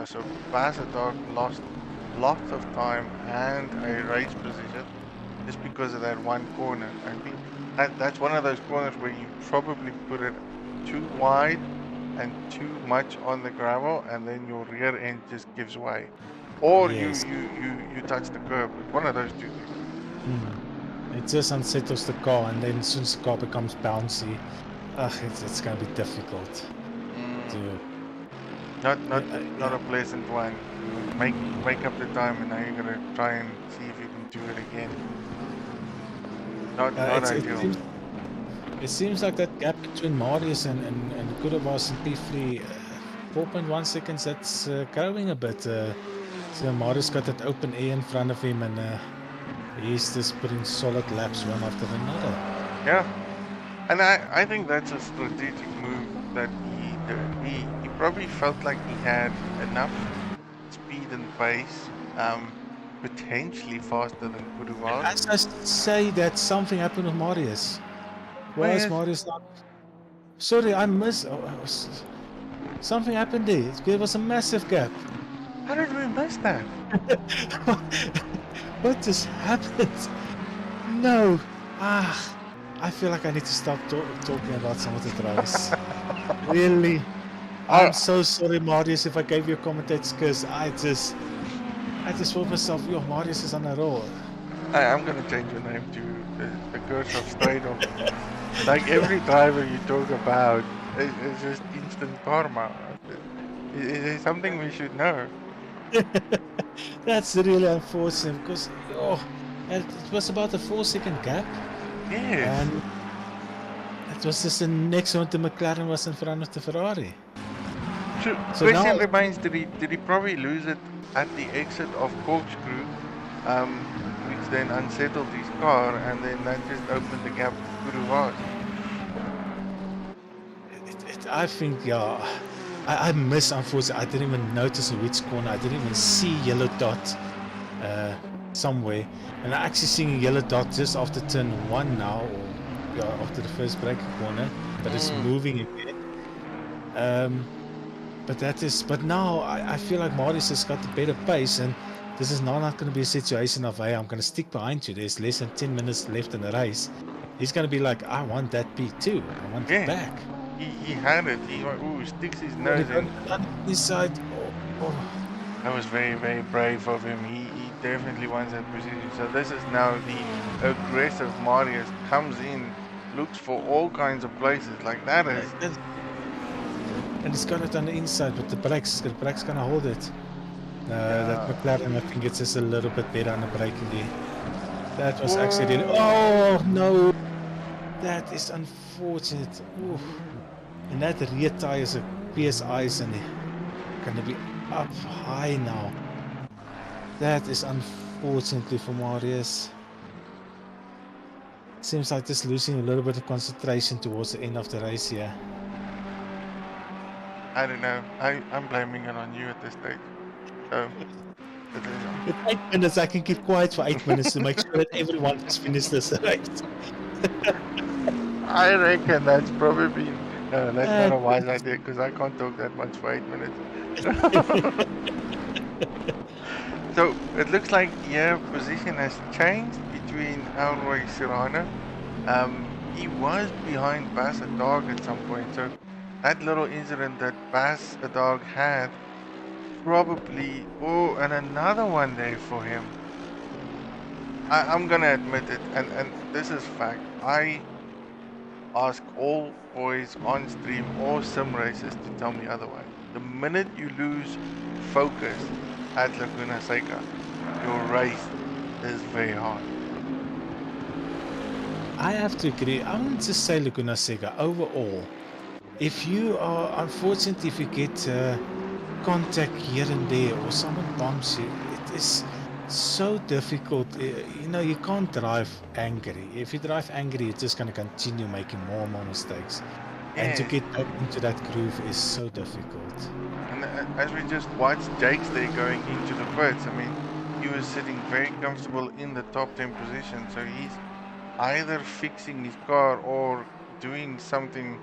So Assetto lost lots of time and a race position just because of that one corner. I think that's one of those corners where you probably put it too wide and too much on the gravel, and then your rear end just gives way, or you touch the curb. One of those two things. It just unsettles the car, and then as soon as the car becomes bouncy, it's going to be difficult. Not a pleasant one. Make up the time, and now you're gonna try and see if you can do it again. Not ideal. It seems like that gap between Marius and Kudavas and P3, 4.1 seconds, that's growing a bit. So Marius got that open air in front of him, and he's just putting solid laps one after another. Yeah, and I think that's a strategic move that he did. He probably felt like he had enough speed and pace, potentially faster than Kudavas. As I say that something happened with Marius. Why is Marius not? Sorry, I missed. Something happened there. There was a massive gap. How did we miss that? What just happened? No. I feel like I need to stop talking about some of the drivers. Really? I'm so sorry, Marius, if I gave you a commentator's curse. I just thought myself, yo, Marius is on a roll. I'm gonna change your name to the Curse of Stradom. Like every driver you talk about is just instant karma. It's something we should know. That's really unfortunate because it was about a 4-second gap, Yes. and it was just the next one. The McLaren was in front of the Ferrari. So now, Question remains: did he probably lose it at the exit of Corkscrew, which then unsettled his car, and then that just opened the gap to Kuruhas? I think, yeah, I miss, unfortunately. I didn't even notice which corner. I didn't even see yellow dot somewhere, and I actually seeing a yellow dot just after turn 1 now, or yeah, after the first braking corner, but it's moving again. But now I feel like Marius has got the better pace, and this is not going to be a situation of, hey, I'm going to stick behind you. There's less than 10 minutes left in the race. He's going to be like, I want that P2. I want it back. He had it. He sticks his nose in. This side. That was very, very brave of him. He definitely wants that position. So this is now the aggressive Marius comes in, looks for all kinds of places. Like that is. And he's got it on the inside with the brakes. The brakes gonna hold it. That McLaren, I think it's just a little bit better on the braking there. That was actually. Oh no! That is unfortunate. Oof. And that rear tire is a PSI is gonna be up high now. That is unfortunately for Marius. Seems like just losing a little bit of concentration towards the end of the race here. I don't know. I'm blaming it on you at this stage. So. With 8 minutes, I can keep quiet for 8 minutes to make sure that everyone has finished this race. I reckon that's probably no, that's not a wise idea because I can't talk that much for 8 minutes. So it looks like position has changed between Elroy Serrano. He was behind Bas a dog at some point, so that little incident that Bas a dog had probably and another one there for him. I'm gonna admit it, and this is fact. I ask all boys on stream or sim races to tell me otherwise. The minute you lose focus at Laguna Seca, your race is very hard. I have to agree. I wouldn't just say Laguna Seca. Overall, if you are unfortunate, if you get contact here and there or someone bumps you, it is so difficult. You know, you can't drive angry. If you drive angry, you're just going to continue making more and more mistakes. And to get back into that groove is so difficult. And as we just watched Jake's there going into the pits, I mean, he was sitting very comfortable in the top 10 position. So he's either fixing his car or doing something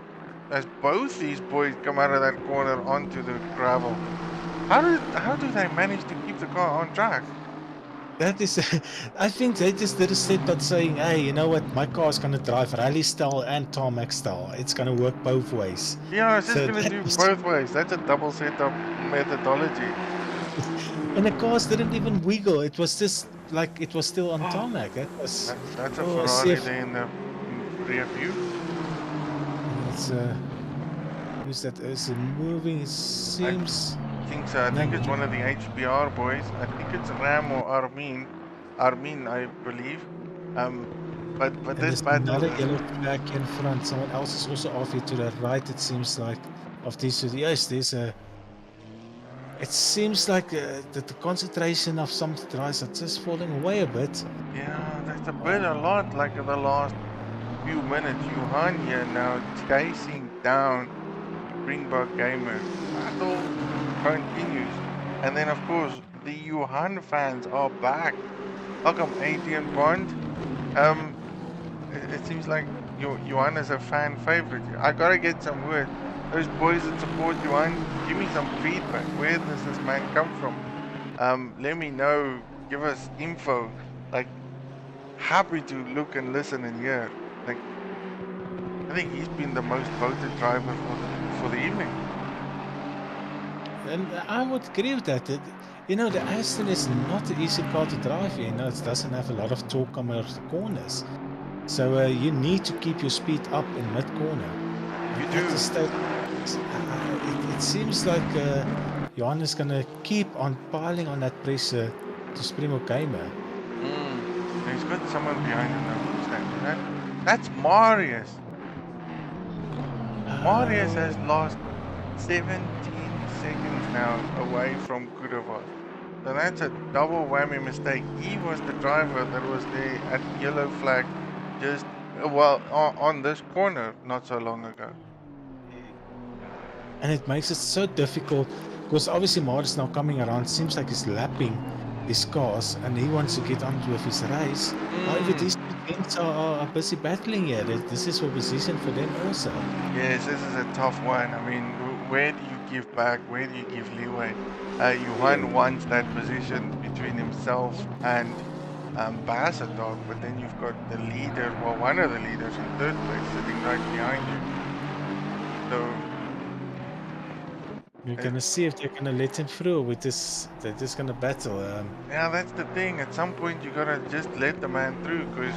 as both these boys come out of that corner onto the gravel. How do they manage to keep the car on track? That is, I think they just did a setup saying, hey, you know what, my car's going to drive rally style and tarmac style. It's going to work both ways. Yeah, it's just going to do both ways. That's a double setup methodology. And the cars didn't even wiggle. It was just like it was still on tarmac. That's a Ferrari there in the rear view. It's who's that? Is it moving? It seems. I think so. I think it's one of the HBR boys. I think it's Ram or Armin. Armin, I believe. But this battle. Another yellow flag in front. Someone else is also off here to the right. It seems like of these two. Yes, there's a. It seems like that the concentration of some guys are just falling away a bit. Yeah, that's a lot like in the last few minutes. Johan here now chasing down Springbok Gamers. Battle continues. And then of course the Johan fans are back. Welcome Adrian Bond. It seems like Johan is a fan favorite. I gotta get some word. Those boys that support Johan, give me some feedback. Where does this man come from? Let me know. Give us info. Like, happy to look and listen and hear. Like, I think he's been the most voted driver for the evening. And I would agree with that. You know, the Aston is not an easy car to drive. You know, it doesn't have a lot of torque coming out of the corners. So you need to keep your speed up in mid corner. And You at do. the stage, it seems like Johan is going to keep on piling on that pressure to Sprimo Gamer. He's got someone behind him now. Who's that? That's Marius. Marius has lost 17 seconds now away from Kudavos. So that's a double whammy mistake. He was the driver that was there at yellow flag just, well, on this corner not so long ago. And it makes it so difficult because obviously Marius now coming around seems like he's lapping his cars and he wants to get on with his race. However, these two teams are busy battling here. This is a position for them also. Yes, this is a tough one. I mean, where do you give back? Where do you give leeway? Johan wants that position between himself and Assetto, but then you've got the leader, well, one of the leaders in third place sitting right behind you. So We're gonna see if they're gonna let him through with this. They're just gonna battle. yeah, that's the thing. At some point, you gotta just let the man through, because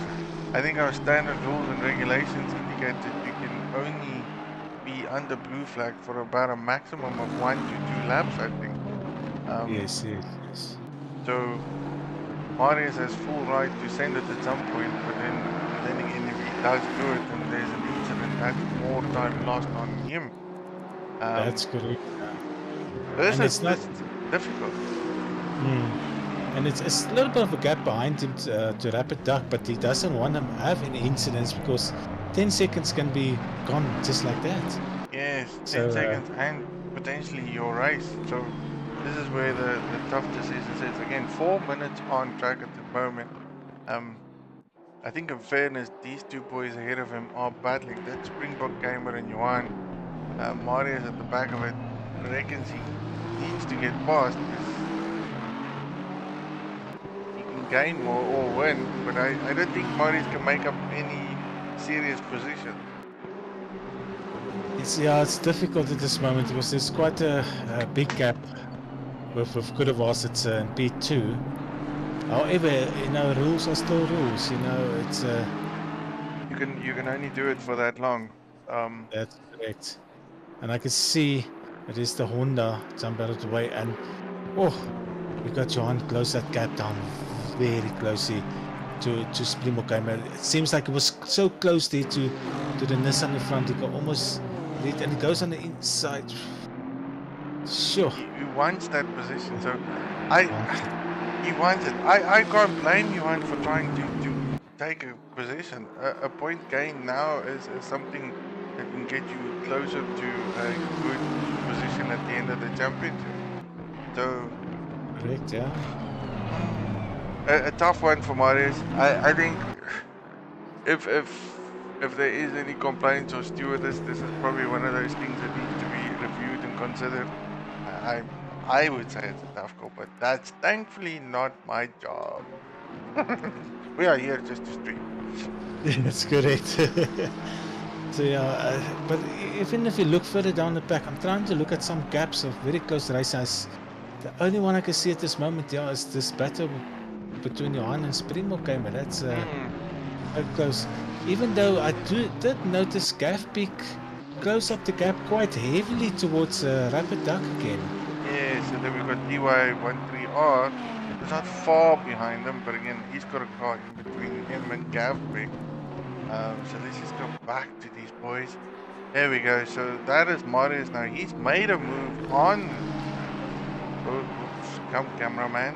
I think our standard rules and regulations indicate that you can only be under blue flag for about a maximum of 1 to 2 laps, I think. Yes. So Marius has full right to send it at some point, but then again, if he does do it and there's an incident, that's more time lost on him. That's correct. This And is it's not. difficult. And it's a little bit of a gap behind him to Rapid Duck, but he doesn't want to have any incidents because 10 seconds can be gone just like that. Yes, 10 So, seconds and potentially your race. So this is where the tough decision sits. Again, 4 minutes on track at the moment. I think in fairness, these two boys ahead of him are battling. That Springbok Gamer and Johan. Marius at the back of it reckons he needs to get past because he can gain more or win, but I don't think Marius can make up any serious position. it's difficult at this moment because there's quite a big gap with Kudavas. It's in P2. However, you know, rules are still rules. You know, it's You can only do it for that long. that's correct. And I can see it is the Honda jump out of the way, and oh, we got Johan close that gap down very closely to Sprimo Gamer. It seems like it was so close there to the Nissan in front. He could almost read, and it goes on the inside. Sure. He wants that position, so he wants it. I can't blame Johan for trying to take a position. A point gain now is something that can get you closer to a good position at the end of the championship. So Correct, yeah. a tough one for Marius. I think if there is any complaints or stewardess, this is probably one of those things that needs to be reviewed and considered. I would say it's a tough call, but that's thankfully not my job. We are here just to stream. That's correct. So yeah, but even if you look further down the pack, I'm trying to look at some gaps of very close races. The only one I can see at this moment, yeah, is this battle between Johan and Sprimo Gamer. That's very close. Even though I did notice Gavpeak close up the gap quite heavily towards Rapid Duck again. Yes, and then we've got DY13R. It's not far behind him, but again, he's got a car in between him and Gavpeak. So let's just go back to these boys. There we go. So that is Marius now. He's made a move on. Oops, come cameraman,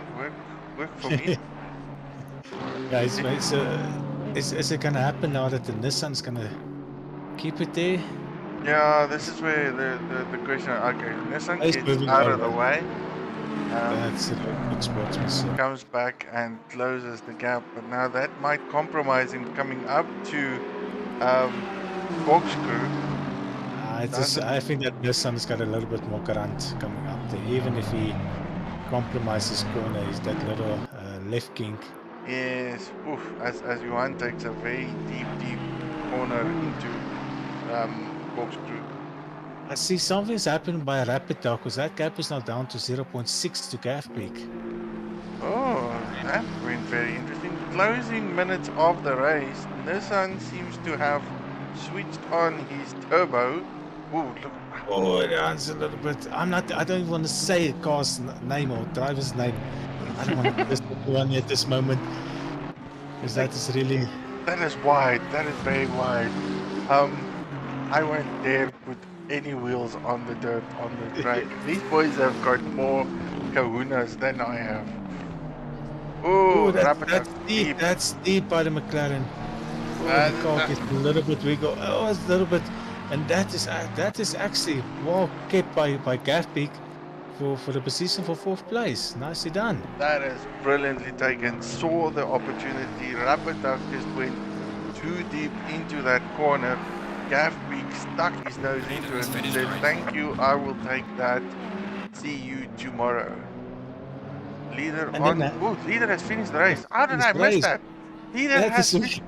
work for me. Guys, so is it gonna happen now that the Nissan's gonna keep it there? Yeah, this is where the question. Okay, Nissan He's gets moving out of the over. way. That's a good sportsmanship. Comes back and closes the gap, but now that might compromise him coming up to Corkscrew. I think that Nissan's got a little bit more current coming up there. Even if he compromises corner, is that little left kink. Yes, as Johan takes a very deep corner into Corkscrew. I see something's happened by Rapid Dog because that gap is now down to 0.6 to Gaff Peak. Oh, that went very interesting. Closing minutes of the race, Nissan seems to have switched on his turbo. Ooh, look. Oh, it runs a little bit. I don't even want to say a car's name or driver's name. I don't want to piss anyone at this moment because Like, that is really. that is wide. That is very wide. I won't dare put any wheels on the dirt on the track. These boys have got more kahunas than I have. Oh, Oh, wrap it up that's deep. deep. That's deep by the McLaren. Oh, the car gets a little bit wiggle. Oh, it's a little bit, and that is actually well kept by Gaff Peak for the position for fourth place. Nicely done. That is brilliantly taken. Saw the opportunity. Rapidak just went too deep into that corner. Gaff Peak stuck his nose into it and said, "Thank you, I will take that. See you tomorrow." Leader And on. then Oh, leader has finished the race. How did his I miss race. that? Leader That has. is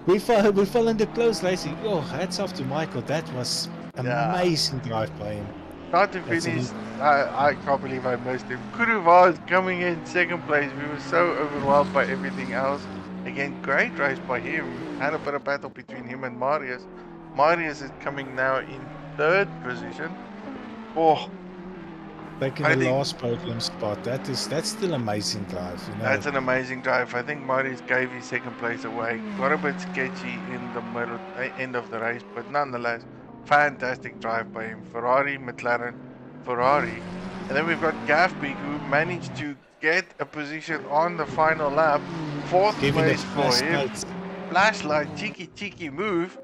we fell in the close racing. Oh, hats off to Michael. That was Yeah. amazing drive by him. Start to That's finish, an I can't believe I missed him. Kuruvaz coming in second place. We were so overwhelmed by everything else. Again, great race by him. Had a bit of battle between him and Marius. Marius is coming now in third position. Oh, taking I the think last podium spot. That's still amazing drive, you know. that's an amazing drive. I think Marius gave his second place away. Got a bit sketchy in the middle, end of the race, but nonetheless, fantastic drive by him. Ferrari, McLaren, Ferrari. And then we've got Gaffbeek who managed to get a position on the final lap. Fourth Giving the place for him. flashlights. Flashlight, cheeky move.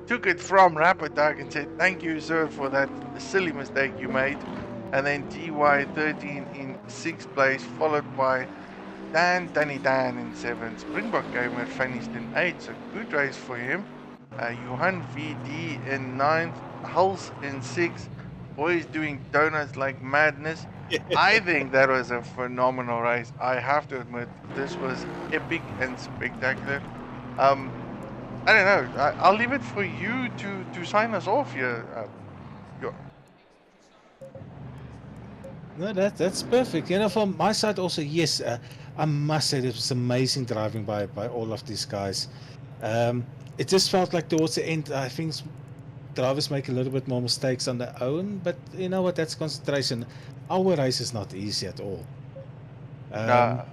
Took it from Rapidag and said, "Thank you, sir, for that silly mistake you made." And then TY13 in sixth place, followed by Danny Dan in seventh. Springbok Gamer finished in eighth, so good race for him. Johan VD in ninth, Hulse in sixth. Boys doing donuts like madness. I think that was a phenomenal race. I have to admit, this was epic and spectacular. I don't know. I'll leave it for you to sign us off here. No, that's perfect. You know, from my side also, yes, I must say it was amazing driving by all of these guys. It just felt like towards the end, I think drivers make a little bit more mistakes on their own, but you know what? That's concentration. Our race is not easy at all. Nah,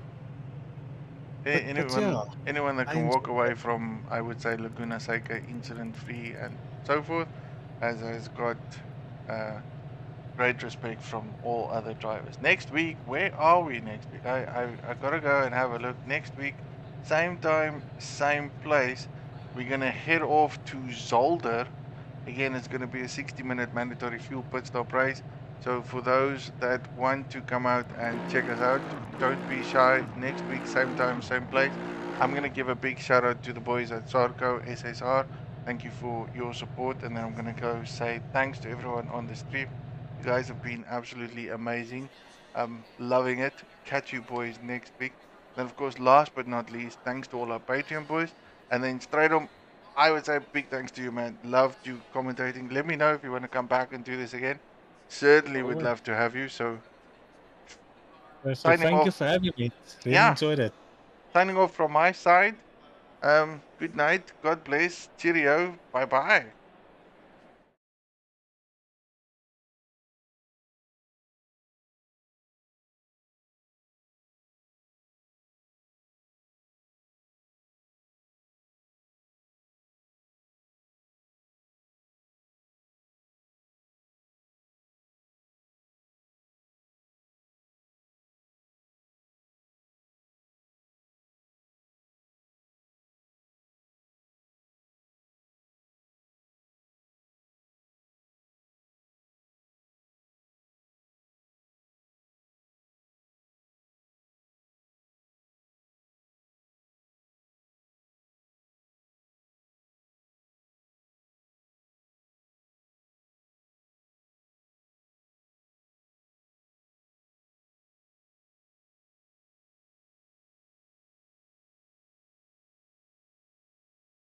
But yeah, anyone that I can walk enjoyed away that. from, I would say, Laguna Seca incident free and so forth, has got uh, great respect from all other drivers. Next week, where are we next week? I gotta go and have a look. Next week, same time, same place. We're gonna head off to Zolder. Again, it's gonna be a 60-minute mandatory fuel pit stop race. So for those that want to come out and check us out, don't be shy. Next week, same time, same place. I'm gonna give a big shout out to the boys at Sarco SSR. Thank you for your support, and then I'm gonna go say thanks to everyone on the stream. You guys have been absolutely amazing. Loving it. Catch you boys next week. Then, of course, last but not least, thanks to all our Patreon boys. And then straight on, I would say big thanks to you, man. Loved you commentating. Let me know if you want to come back and do this again. Certainly would Always. love to have you. So, Perfect. signing Thank you off. for having me. Really Yeah, enjoyed it. signing off from my side. Good night. God bless. Cheerio. Bye bye.